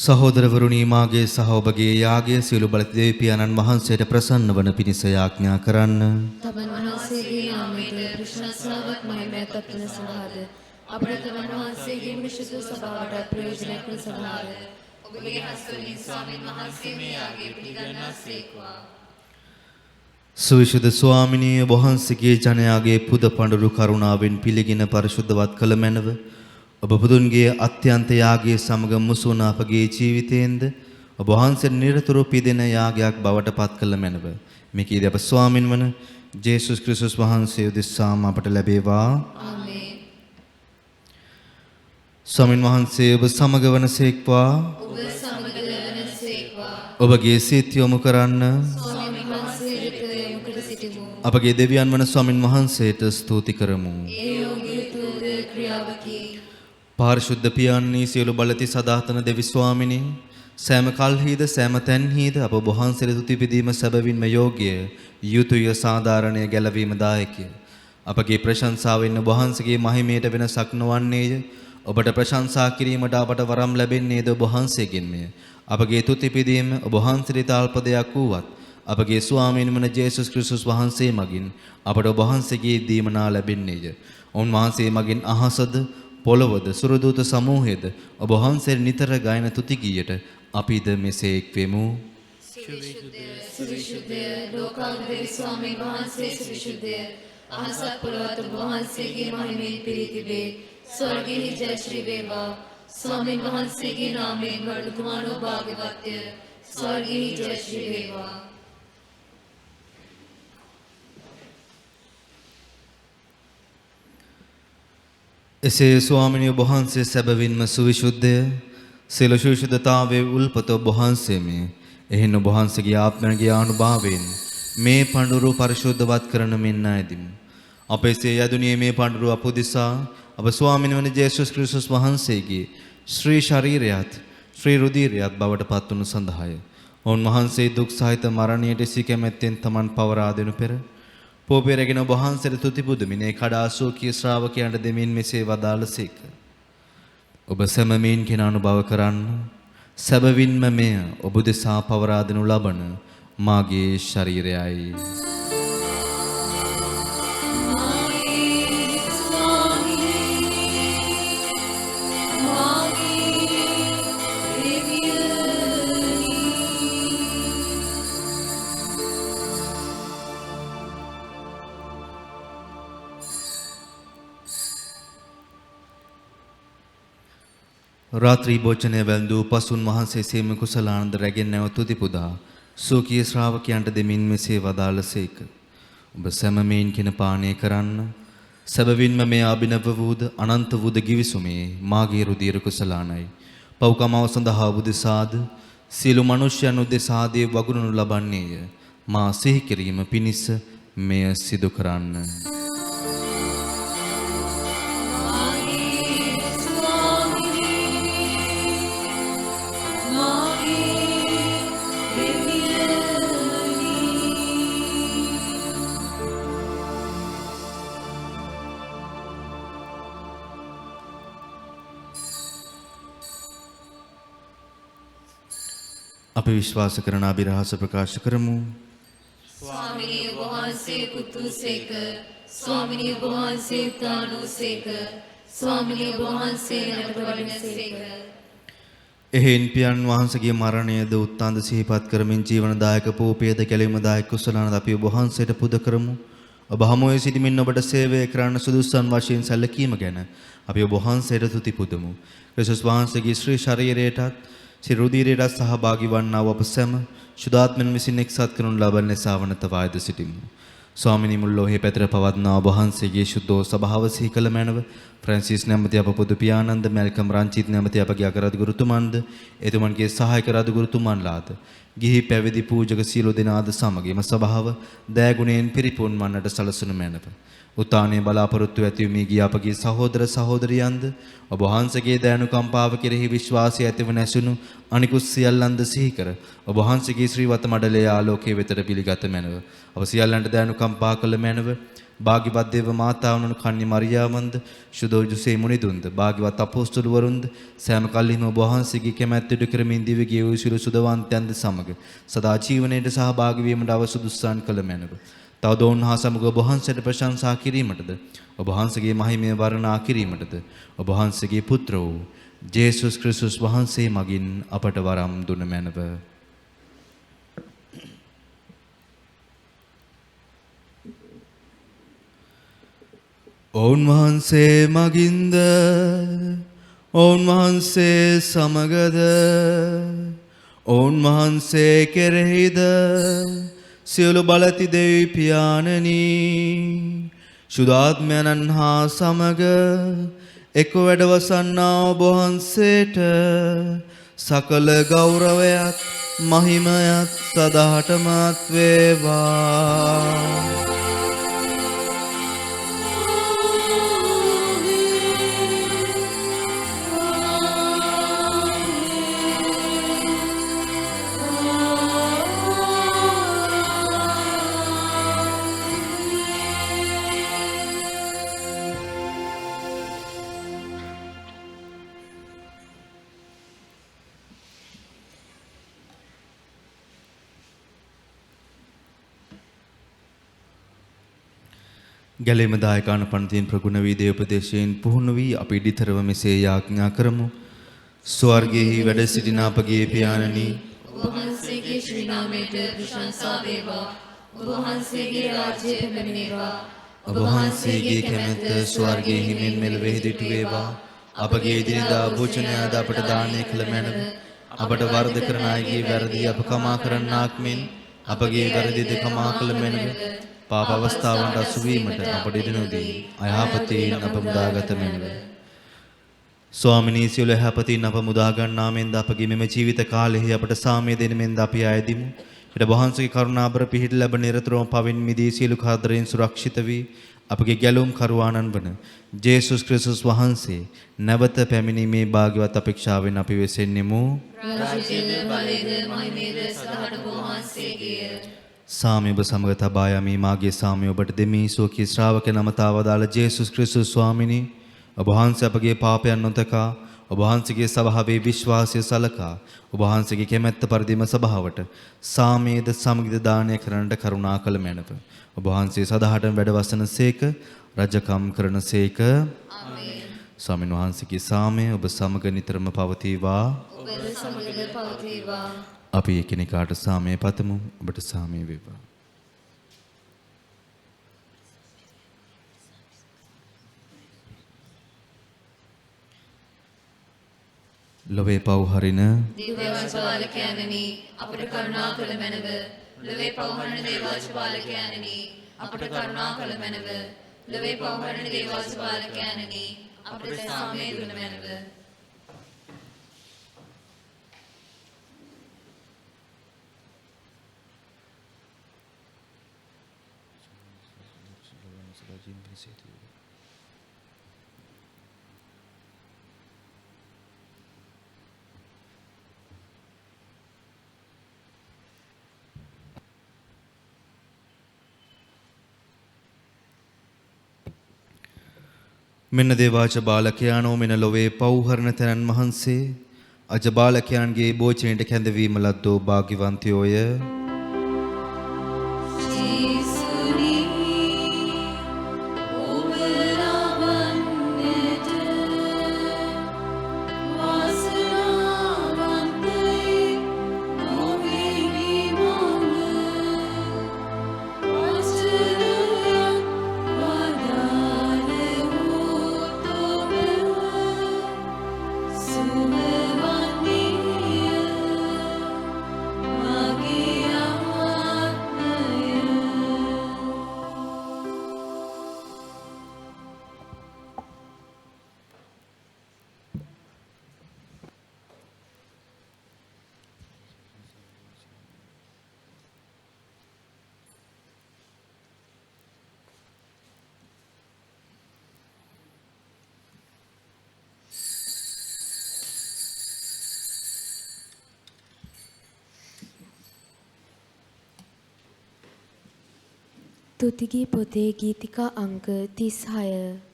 [SPEAKER 1] සහෝදරවරුනි මාගේ සහ ඔබගේ යාගය සියලු බල දෙවියන්න් වහන්සේට ප්‍රසන්න වන පිණිස යාඥා කරන්න.
[SPEAKER 2] තමන් වහන්සේගේ නාමයට ප්‍රශංසාවක් මහිමයක් අත්වන සඳහාද අපට තමන් වහන්සේගේ විශුද්ධ සභාවට ප්‍රයෝජනයක් වන සඳහාද ඔබගේ හස්තවලින් ස්වාමීන් වහන්සේ මේ යාගය පිළිගන්නාසේක්වා.
[SPEAKER 1] සුවිශුද්ධ ස්වාමිනිය වහන්සේගේ ජනයාගේ පුද පඬුරු කරුණාවෙන් පිළිගෙන පරිශුද්ධවත් කළ මැනව ඔබ බුදුන්ගේ අත්‍යන්ත යාගයේ සමග මුසුන අපගේ ජීවිතයෙන්ද ඔබ වහන්සේ නිරතුරු පිදෙන යාගයක් බවට පත් කළ මැනව මේකීදී අප ස්වාමින් වන ජේසුස් ක්‍රිස්තුස් වහන්සේ උදෙසාම අපට ලැබේවා.
[SPEAKER 2] ආමේන්.
[SPEAKER 1] ස්වාමින් වහන්සේ ඔබ සමග වනසේක්වා.
[SPEAKER 2] ඔබ සමග වනසේක්වා.
[SPEAKER 1] ඔබගේ සිත යොමු කරන්න.
[SPEAKER 2] ස්වාමීන් වහන්සේට යොමු කර සිටිමු.
[SPEAKER 1] අපගේ දෙවියන් වන ස්වාමින් වහන්සේට ස්තුති කරමු.
[SPEAKER 2] ඒ යෝගී තුද ක්‍රියාවකි.
[SPEAKER 1] පාරිශුද්ධ පියාණනි සියලු බලති සදාතන දෙවි ස්වාමිනී සෑම කල්හිද සෑම තැන්හිද අප වහන්සේට තුති පිදීම සැබවින්ම යෝග්‍ය යුතුය සාධාරණය ගැලවීම දායකය. අපගේ ප්‍රශංසාවෙන් වහන්සේගේ මහිමයට වෙනසක් නොවන්නේය. ඔබට ප්‍රශංසා කිරීමට අපට වරම් ලැබෙන්නේද වහන්සේගෙන්මය. අපගේ තුති පිදීම වහන්සේට අල්පදයක් වූවත් අපගේ ස්වාමීන් වන ජේසුස් ක්‍රිස්තුස් වහන්සේ මගින් අපට වහන්සේගේ දීමනා ලැබෙන්නේය. උන්වහන්සේ මගින් අහසද පොළොවද සුරදූත සමූහයද ඔබ වහන්සේට නිතර ගායන තුති ගීයට අපිද මෙසේ එක්වෙමු.
[SPEAKER 2] සුවිශුද්ධය ලෝකාන්තයේ ස්වාමීන් වහන්සේ සුවිශුද්ධය අහසත් පොළොවත් ඔබ වහන්සේගේ මහිමයෙන් පිරී තිබේ. ස්වර්ගයේ ජය ශ්‍රී වේවා. ස්වාමීන් වහන්සේගේ නාමයෙන් වර්ධමානෝ භාග්‍යවත්ය. ස්වර්ගයේ ජය ශ්‍රී වේවා.
[SPEAKER 1] එසේ ස්වාමිනිය වහන්සේ සැබවින්ම සුවිශුද්ධය සියලු ශුද්ධතාවයේ උල්පත ඔබ වහන්සේමය. එහෙන් ඔබ වහන්සේගේ ආත්මයේ අනුභවයෙන් මේ පඬුරු පරිශුද්ධවත් කරන මෙන්න ඇදිමු. අපේ යදුනියේ මේ පඬුරු අපොදිසා අප ස්වාමීන් වහන්සේ ජේසුස් ක්‍රිස්තුස් වහන්සේගේ ශ්‍රී ශරීරයත් ශ්‍රී රුධිරයත් බවට පත්වනු සඳහාය. උන්වහන්සේ දුක් සහිත මරණයට සිකමැත්තෙන් තමන් පවරා දෙනු පෙර පෝපෙරගෙන ඔබ වහන්සේට තුති පුදමිනේ කඩාසෝකී ශ්‍රාවකයන්ට දෙමින් මෙසේ වදාළසේක. ඔබ සැමමින් කෙන අනුභව කරන්න. සැබවින්ම මෙය ඔබ දෙසා පවරා දෙනු ලබන මාගේ ශරීරයයි. රාත්‍රී භෝජනය වැළඳූ පසුන් වහන්සේ සීම කුසලානන්ද රැගෙන නැව තුති පුදා සෝකී ශ්‍රාවකයන්ට දෙමින් මෙසේ වදාළසේක. ඔබ සැමමෙන් කින පානය කරන්න. සැබවින්ම මේ අභිනව වූද අනන්ත වූද ගිවිසුමේ මාගේ රුධිර කුසලානයි. පව්කමාව සඳහා උදෙසාද සියලු මනුෂ්‍යයන් උදෙසාදී වගුරුණු ලබන්නේය. මා සිහි කිරීම පිණිස මෙය සිදු කරන්න. අපි විශ්වාස කරන අභිරහස ප්‍රකාශ කරමු.
[SPEAKER 2] ස්වාමිනී වහන්සේ පුතුසේක. ස්වාමිනී වහන්සේ තානුසේක. ස්වාමිනී වහන්සේ නැවත වඩිනසේක.
[SPEAKER 1] එහෙන් පියන් වහන්සේගේ මරණයද උත්තාන්ද සිහිපත් කරමින් ජීවනදායක පූපයද කැලීමදායක කුසලානද අපි ඔබ වහන්සේට පුද කරමු. ඔබ හමුවේ සිටමින් ඔබට සේවය කරන්න සුදුසුන් වශයෙන් සැලකීම ගැන අපි ඔබ වහන්සේට තුති පුදමු. ක්‍රිස්තුස් වහන්සේගේ ශ්‍රී ශරීරයටත් ශ්‍රී රුධිරයටත් සහභාගී වන්නා වූ අප සැම ශුද්ධාත්මෙන් විසින් එක්සත් කරනු ලබන සාවනත වායද සිටිමු. ස්වාමිනී මුල් ලෝහේ පැතර පවත්නා ඔබ වහන්සේගේ ශුද්ධෝ සභාව සිහි කළ මැනව ෆ්‍රැන්සිස් නැමැති අප පොදු පියාණන්ද මැල්කම් රංචිත් නැමැති අපගේ අගරාධ ගුරුතුමන්ද එතුමන්ගේ සහායක රාධ ගුරුතුමන්ලාද ගිහි පැවිදි පූජක සියලු දෙනාද සමගිම සභාව දෑගුණයෙන් පිරිපුන් වන්නට සලසනු මැනව. උත්තානයේ බලාපොරොත්තු ඇති වී ගිය අපගේ සහෝදර සහෝදරියන්ද ඔබ වහන්සේගේ දයානුකම්පාව කෙරෙහි විශ්වාසය ඇතිව නැසුණු අනිකුත් සියල්ලන්ද සිහි කර ඔබ වහන්සේගේ ශ්‍රීවත මඩලයේ ආලෝකයේ වෙතට පිළිගත මැනව. ඔබ සියල්ලන්ට දයානුකම්පා කළ මැනව. භාග්‍යවත් දේව මාතාවණන් කන්‍ය මරියාවන්ද සුදෝජුසේ මුනිදුන්ද භාග්‍යවත් අපෝස්තලවරුන්ද සෑම කල්හිම ඔබ වහන්සේගේ කැමැත්ත ඉටු කරමින් දිව්‍ය ගේ වූ සියලු සුදවන්තයන්ද සමග සදා ජීවනයේ සහභාගී වීමට අවසුදුස්සන් කළ මැනව. තවද ඔවුන්හා සමග ඔබ වහන්සේට ප්‍රශංසා කිරීමටද ඔබ වහන්සේගේ මහිමය වර්ණනා කිරීමටද ඔබ වහන්සේගේ පුත්‍ර වූ ජේසුස් ක්‍රිස්තුස් වහන්සේ මගින් අපට වරම් දුන මැනව. ඔවුන් වහන්සේ මගින්ද ඔවුන් වහන්සේ සමගද ඔවුන් වහන්සේ කෙරෙහිද සියලු බලති දෙවි පියාණනි සුදාත්මයන්න් හා සමග එක් වැඩවසන්නා ඔබ වහන්සේට සකල ගෞරවයත් මහිමයත් සදාටමත් වේවා. ගැලෙම දායකාන පන්තියෙන් ප්‍රගුණ වී දේවපදේශයෙන් පුහුණු වී අපි ඉදිතරව මෙසේ යාඥා කරමු. ස්වර්ගයේ වැඩ සිටින අපගේ පියාණනි
[SPEAKER 2] ඔබ වහන්සේගේ ශ්‍රී නාමයට ප්‍රශංසා වේවා. ඔබ වහන්සේගේ රාජ්‍යය පැමිණේවා.
[SPEAKER 1] ඔබ වහන්සේගේ කැමැත්ත ස්වර්ගයේ හිමින් මෙලොවෙහි දිටු වේවා. අපගේ එදිනෙදා භෝජනය අද අපට දානය කළ මැනව. අපට වරද කරන අයගේ වැරදි අප කමා කරන්නාක් මෙන් අපගේ වැරදි ද කමා කළ මැනව. පාප අවස්ථාවන්ට අසු වීමට අපට ඉඩ නොදී අයහපතෙන් අප මුදාගත මැනව. ස්වාමිනී සියලු යහපතින් අප මුදා ගන්නා මෙන්ද අපගේ මෙම ජීවිත කාලෙහි අපට සාමය දෙන මෙන්ද අපි අයදිමු. ඊට වහන්සේගේ කරුණාබර පිහිට ලැබ නිරතුරුවම පවින් මිදී සියලු කාදරයෙන් සුරක්ෂිත වී අපගේ ගැලුම් කරුවාණන් වන ජේසුස් ක්‍රිස්තුස් වහන්සේ නැවත පැමිණීමේ භාග්‍යවත් අපේක්ෂාවෙන් අපි වෙසෙන්නෙමු.
[SPEAKER 2] රාජ්‍යද බලයද මහිමයද සදාට ඔබ වහන්සේගේය.
[SPEAKER 1] සාමය ඔබ සමග තබා යමි. මාගේ සාමය ඔබට දෙමි. සෝකී ශ්‍රාවකයන් අමතා වදාළ ජේසුස් ක්‍රිස්තුස් ස්වාමිනී ඔබ වහන්සේ අපගේ පාපයන් නොතකා ඔබ වහන්සේගේ සභාවේ විශ්වාසය සලකා ඔබ වහන්සේගේ කැමැත්ත පරිදිම සභාවට සාමයේද සමගිද දානය කරන්නට කරුණා කළ මැනව. ඔබ වහන්සේ සදාහටම වැඩවසන සේක රජකම් කරන සේක.
[SPEAKER 2] ආමේන්.
[SPEAKER 1] ස්වාමීන් වහන්සේගේ සාමය ඔබ සමග නිතරම පවතිවා.
[SPEAKER 2] ඔබද සමගද පවතිවා.
[SPEAKER 1] අපි එකිනෙකාට සාමය පතමු. ඔබට සාමය වේවා. ලොවේ පව් හරින
[SPEAKER 2] දේවාජපාලකයන්නි අපට කරුණා කළ මැනව. ලොවේ පව් හරින දේවාජපාලකයන්නි අපට කරුණා කළ මැනව. ලොවේ පව් හරින දේවාජපාලකයන්නි අපට සාමය දුන මැනව.
[SPEAKER 1] මෙන්න දේවාච බාලකයානෝ මෙන ලොවේ පව්හරණ තැනන් වහන්සේ අජ බාලකයන්ගේ භෝජනයට කැඳවීම ලද්දෝ භාග්‍යවන්තයෝය.
[SPEAKER 2] Magia
[SPEAKER 7] තුතිගී පොතේ ගීතිකා අංක 36.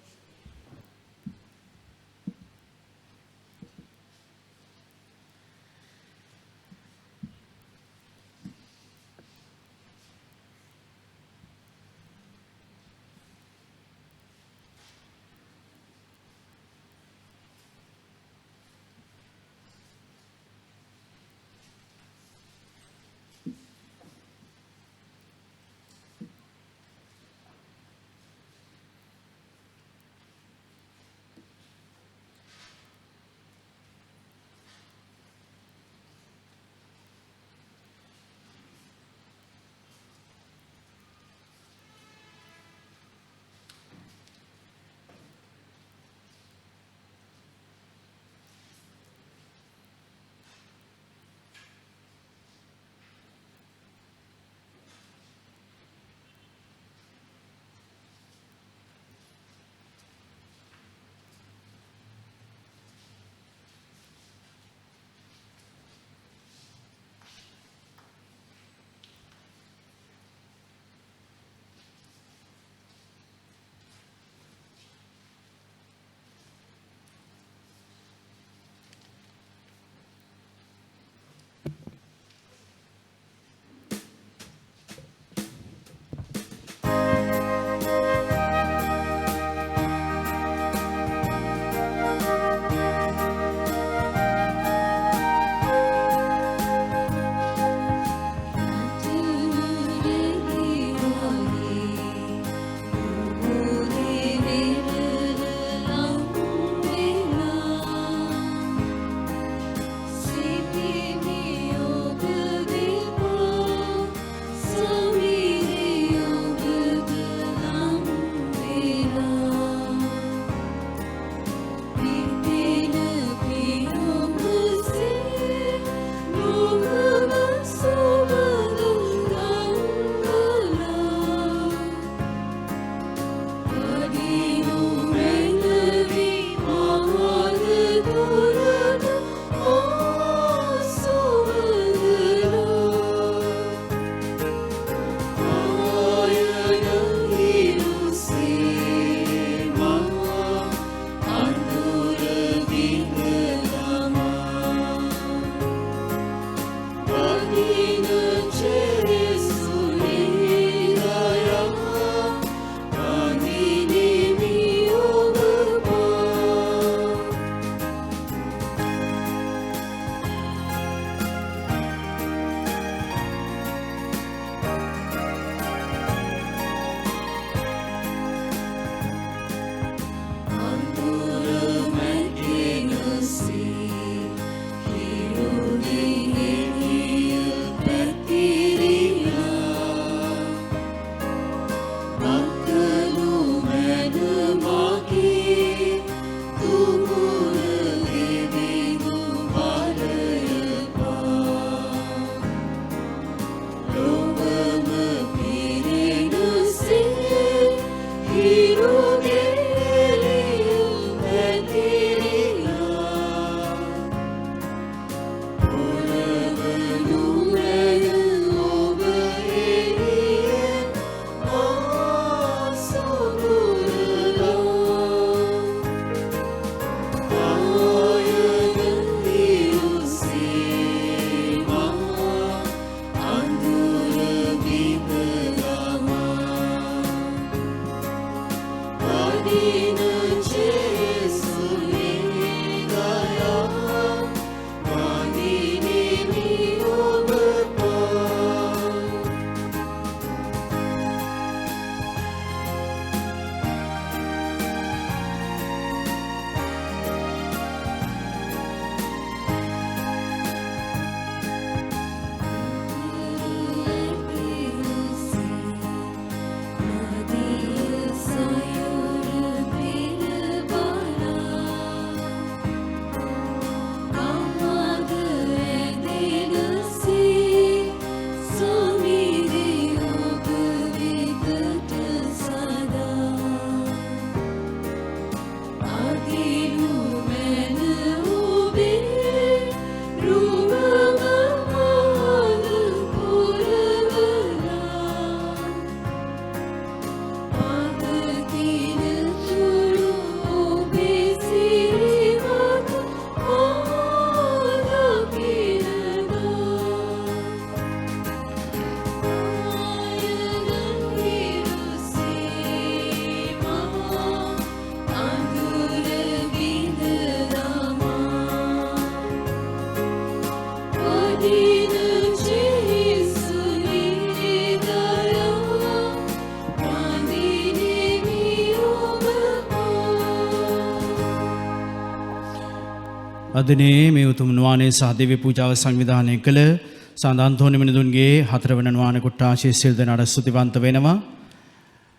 [SPEAKER 8] අදනේ මේ උතුම් නුවානේ සහ දිව්‍ය පූජාව සංවිධානය කළ සඳන්තෝනි මිනිඳුන්ගේ 4 වෙනි නුවාන කොට්ටාශය සිල් දෙනාට ස්තුතිවන්ත වෙනවා.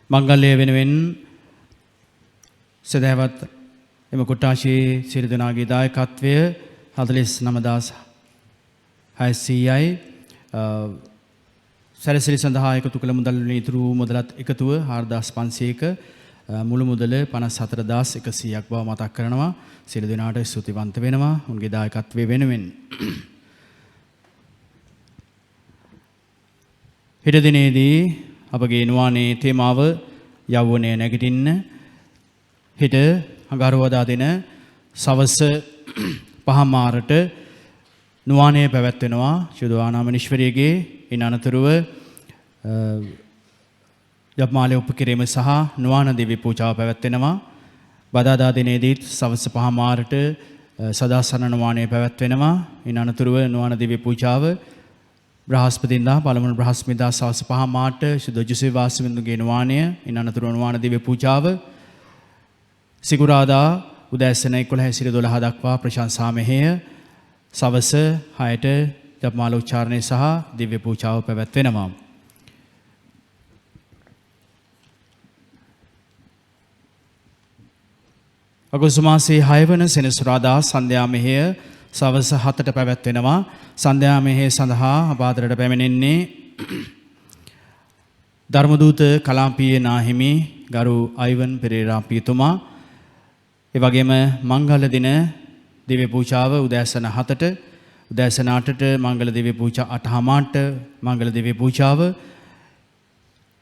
[SPEAKER 8] මංගල්‍ය වෙනුවෙන් සදහවත් එම කොට්ටාශයේ සිල් දෙනාගේ දායකත්වය 49600යි. සැරසිලි සඳහා එකතු කළ මුදල් ඉතුරු මුදලත් එකතුව 4500ක මුළු මුදල 54100ක් බව මතක් කරනවා. සියලු දෙනාට ස්තුතිවන්ත වෙනවා උන්ගේ දායකත්වයේ වෙනුවෙන්. හෙට දිනේදී අපගේ නුවානේ තේමාව යෞවනය නැගිටින්න. හෙට අඟහරුවාදා දින සවස් 5:00ට නුවානේ පැවැත්වෙනවා ශුද්ධානාමනීශ්වරියගේ. ඉන් අනතුරුව ජප්මාලය උපකිරීම සහ නුවාන දිව්‍ය පූජාව පැවැත්වෙනවා. බදාදා දිනේදීත් සවස් 5:00ට සදාසන නුවානේ පැවැත්වෙනවා. ඉන් අනතුරුව නුවාන දිව්‍ය පූජාව බ්‍රහස්පතින්දා පළමුව බ්‍රහස්පතින්දා සවස් 5:00ට ශුද්ධ ජොසෙෆ් වාසවින්දුගේ නුවානය. ඉන් අනතුරුව නුවාන දිව්‍ය පූජාව සිකුරාදා උදෑසන 11 සිට 12 දක්වා ප්‍රශංසා මෙහෙය සවස් 6ට ජප්මාල උච්චාරණය සහ දිව්‍ය පූජාව පැවැත්වෙනවා. අගෝස්තු මාසයේ 6 වන සෙනසුරාදා සන්ධ්‍යා මෙහෙය සවස් 7ට පැවැත්වෙනවා. සන්ධ්‍යා මෙහෙය සඳහා අපාදරට පැමිණෙන්නේ ධර්මදූත කලාම්පීය නාහිමි ගරු අයිවන් පෙරේරා පියතුමා. ඒ වගේම මංගල දින දිව්‍ය පූජාව උදෑසන 7ට, උදෑසන 8ට මංගල දිව්‍ය පූජා 8:00ට මංගල දිව්‍ය පූජාව.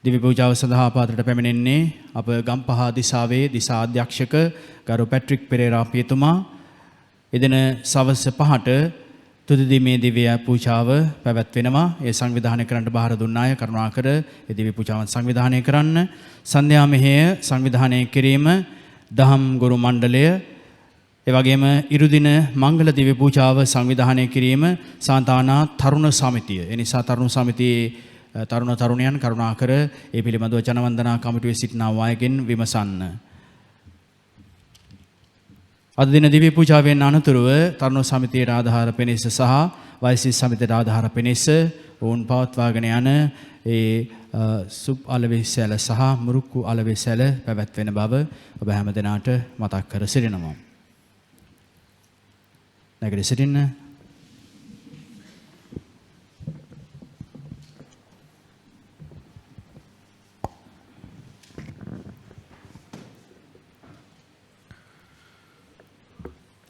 [SPEAKER 8] දිව්‍ය පූජාව සඳහා පාත්‍රයට පැමිණෙන්නේ අප ගම්පහ දිසාවේ දිසා අධ්‍යක්ෂක ගරු පැට්‍රික් පෙරේරා පියතුමා. එදින සවස් 5ට තුදිදීමේ දිව්‍ය පූජාව පැවැත්වෙනවා. ඒ සංවිධානය කරන්නට බාර දුන්න අය කරුණාකර ඒ දිව්‍ය පූජාවන් සංවිධානය කරන්න. සන්ධ්‍යා මෙහෙය සංවිධානය කිරීම දහම් ගුරු මණ්ඩලය. ඒ වගේම ඉරුදින මංගල දිව්‍ය පූජාව සංවිධානය කිරීම සාන්තානා තරුණ සමිතිය. ඒ නිසා තරුණ සමිතියේ තරුණ තරුණයන් කරුණාකර ඒ පිළිබඳව ජනවන්දනා කමිටුවේ සිටිනා අයගෙන් විමසන්න. අද දින දිව්‍ය පූජාවෙන් අනතුරුව තරුණ සමිතියට ආධාර පිණිස සහ වයසින් සමිතියට ආධාර පිණිස ඔවුන් පවත්වාගෙන යන ඒ සුප් අලෙවිසැල සහ මුරුක්කු අලෙවිසැල පැවැත්වෙන බව ඔබ හැම දෙනාට මතක් කර සිටිනවා. නැගිට සිටින්න.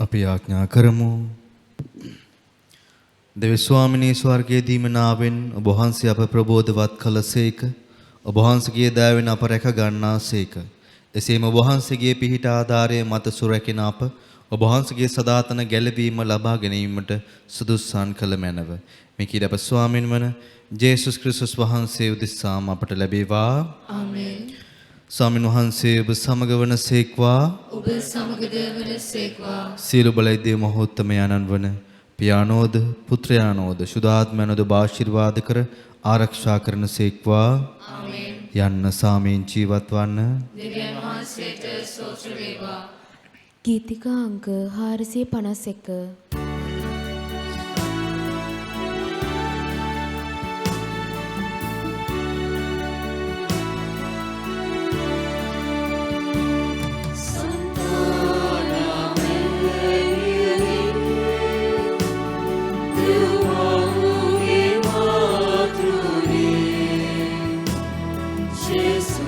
[SPEAKER 1] අපි ආඥා කරමු. දෙවි ස්වාමිනී ස්වර්ගයේ දීමනාවෙන් ඔබ වහන්සේ අප ප්‍රබෝධවත් කළසේක. ඔබ වහන්සේගේ දයාවෙන් අප රැක ගන්නාසේක. එසේම ඔබ වහන්සේගේ පිහිට ආධාරය මත සුරැකෙන අප ඔබ වහන්සේගේ සදාතන ගැලවීම ලබා ගැනීමට සුදුස්සන් කළ මැනව. මේ කීර අප ස්වාමින් වන ජේසුස් ක්‍රිස්තුස් වහන්සේ උදෙසාම අපට ලැබේවා.
[SPEAKER 2] ආමේන්.
[SPEAKER 1] ස්වාමින් වහන්සේ ඔබ සමග වනසේක්වා.
[SPEAKER 2] ඔබ සමගද වනසේක්වා.
[SPEAKER 1] සියලු බලයේදී මහෝත්තමයන්න් වන පියානෝද පුත්‍රයානෝද සුදාත්මයන්ද ආශිර්වාද කර ආරක්ෂා කරනසේක්වා.
[SPEAKER 2] ආමේන්.
[SPEAKER 1] යන්න සාමයෙන් ජීවත් වන්න.
[SPEAKER 2] දෙවියන් වහන්සේට ස්තෝත්‍ර වේවා.
[SPEAKER 7] ගීතිකා අංක 451.
[SPEAKER 2] Deus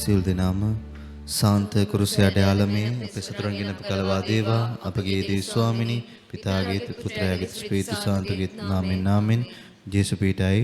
[SPEAKER 1] සියලු දෙනාම සාන්ත කුරුසයට යාළමේ අපේ සතුරන්ගෙන අප කලවා දේවා අපගේ දේ ස්වාමිනී පිතාගේ පුත්‍රයාගේ ස්පීතු සාන්තගේ නාමෙන් නාමෙන් ජේසු පීඨයි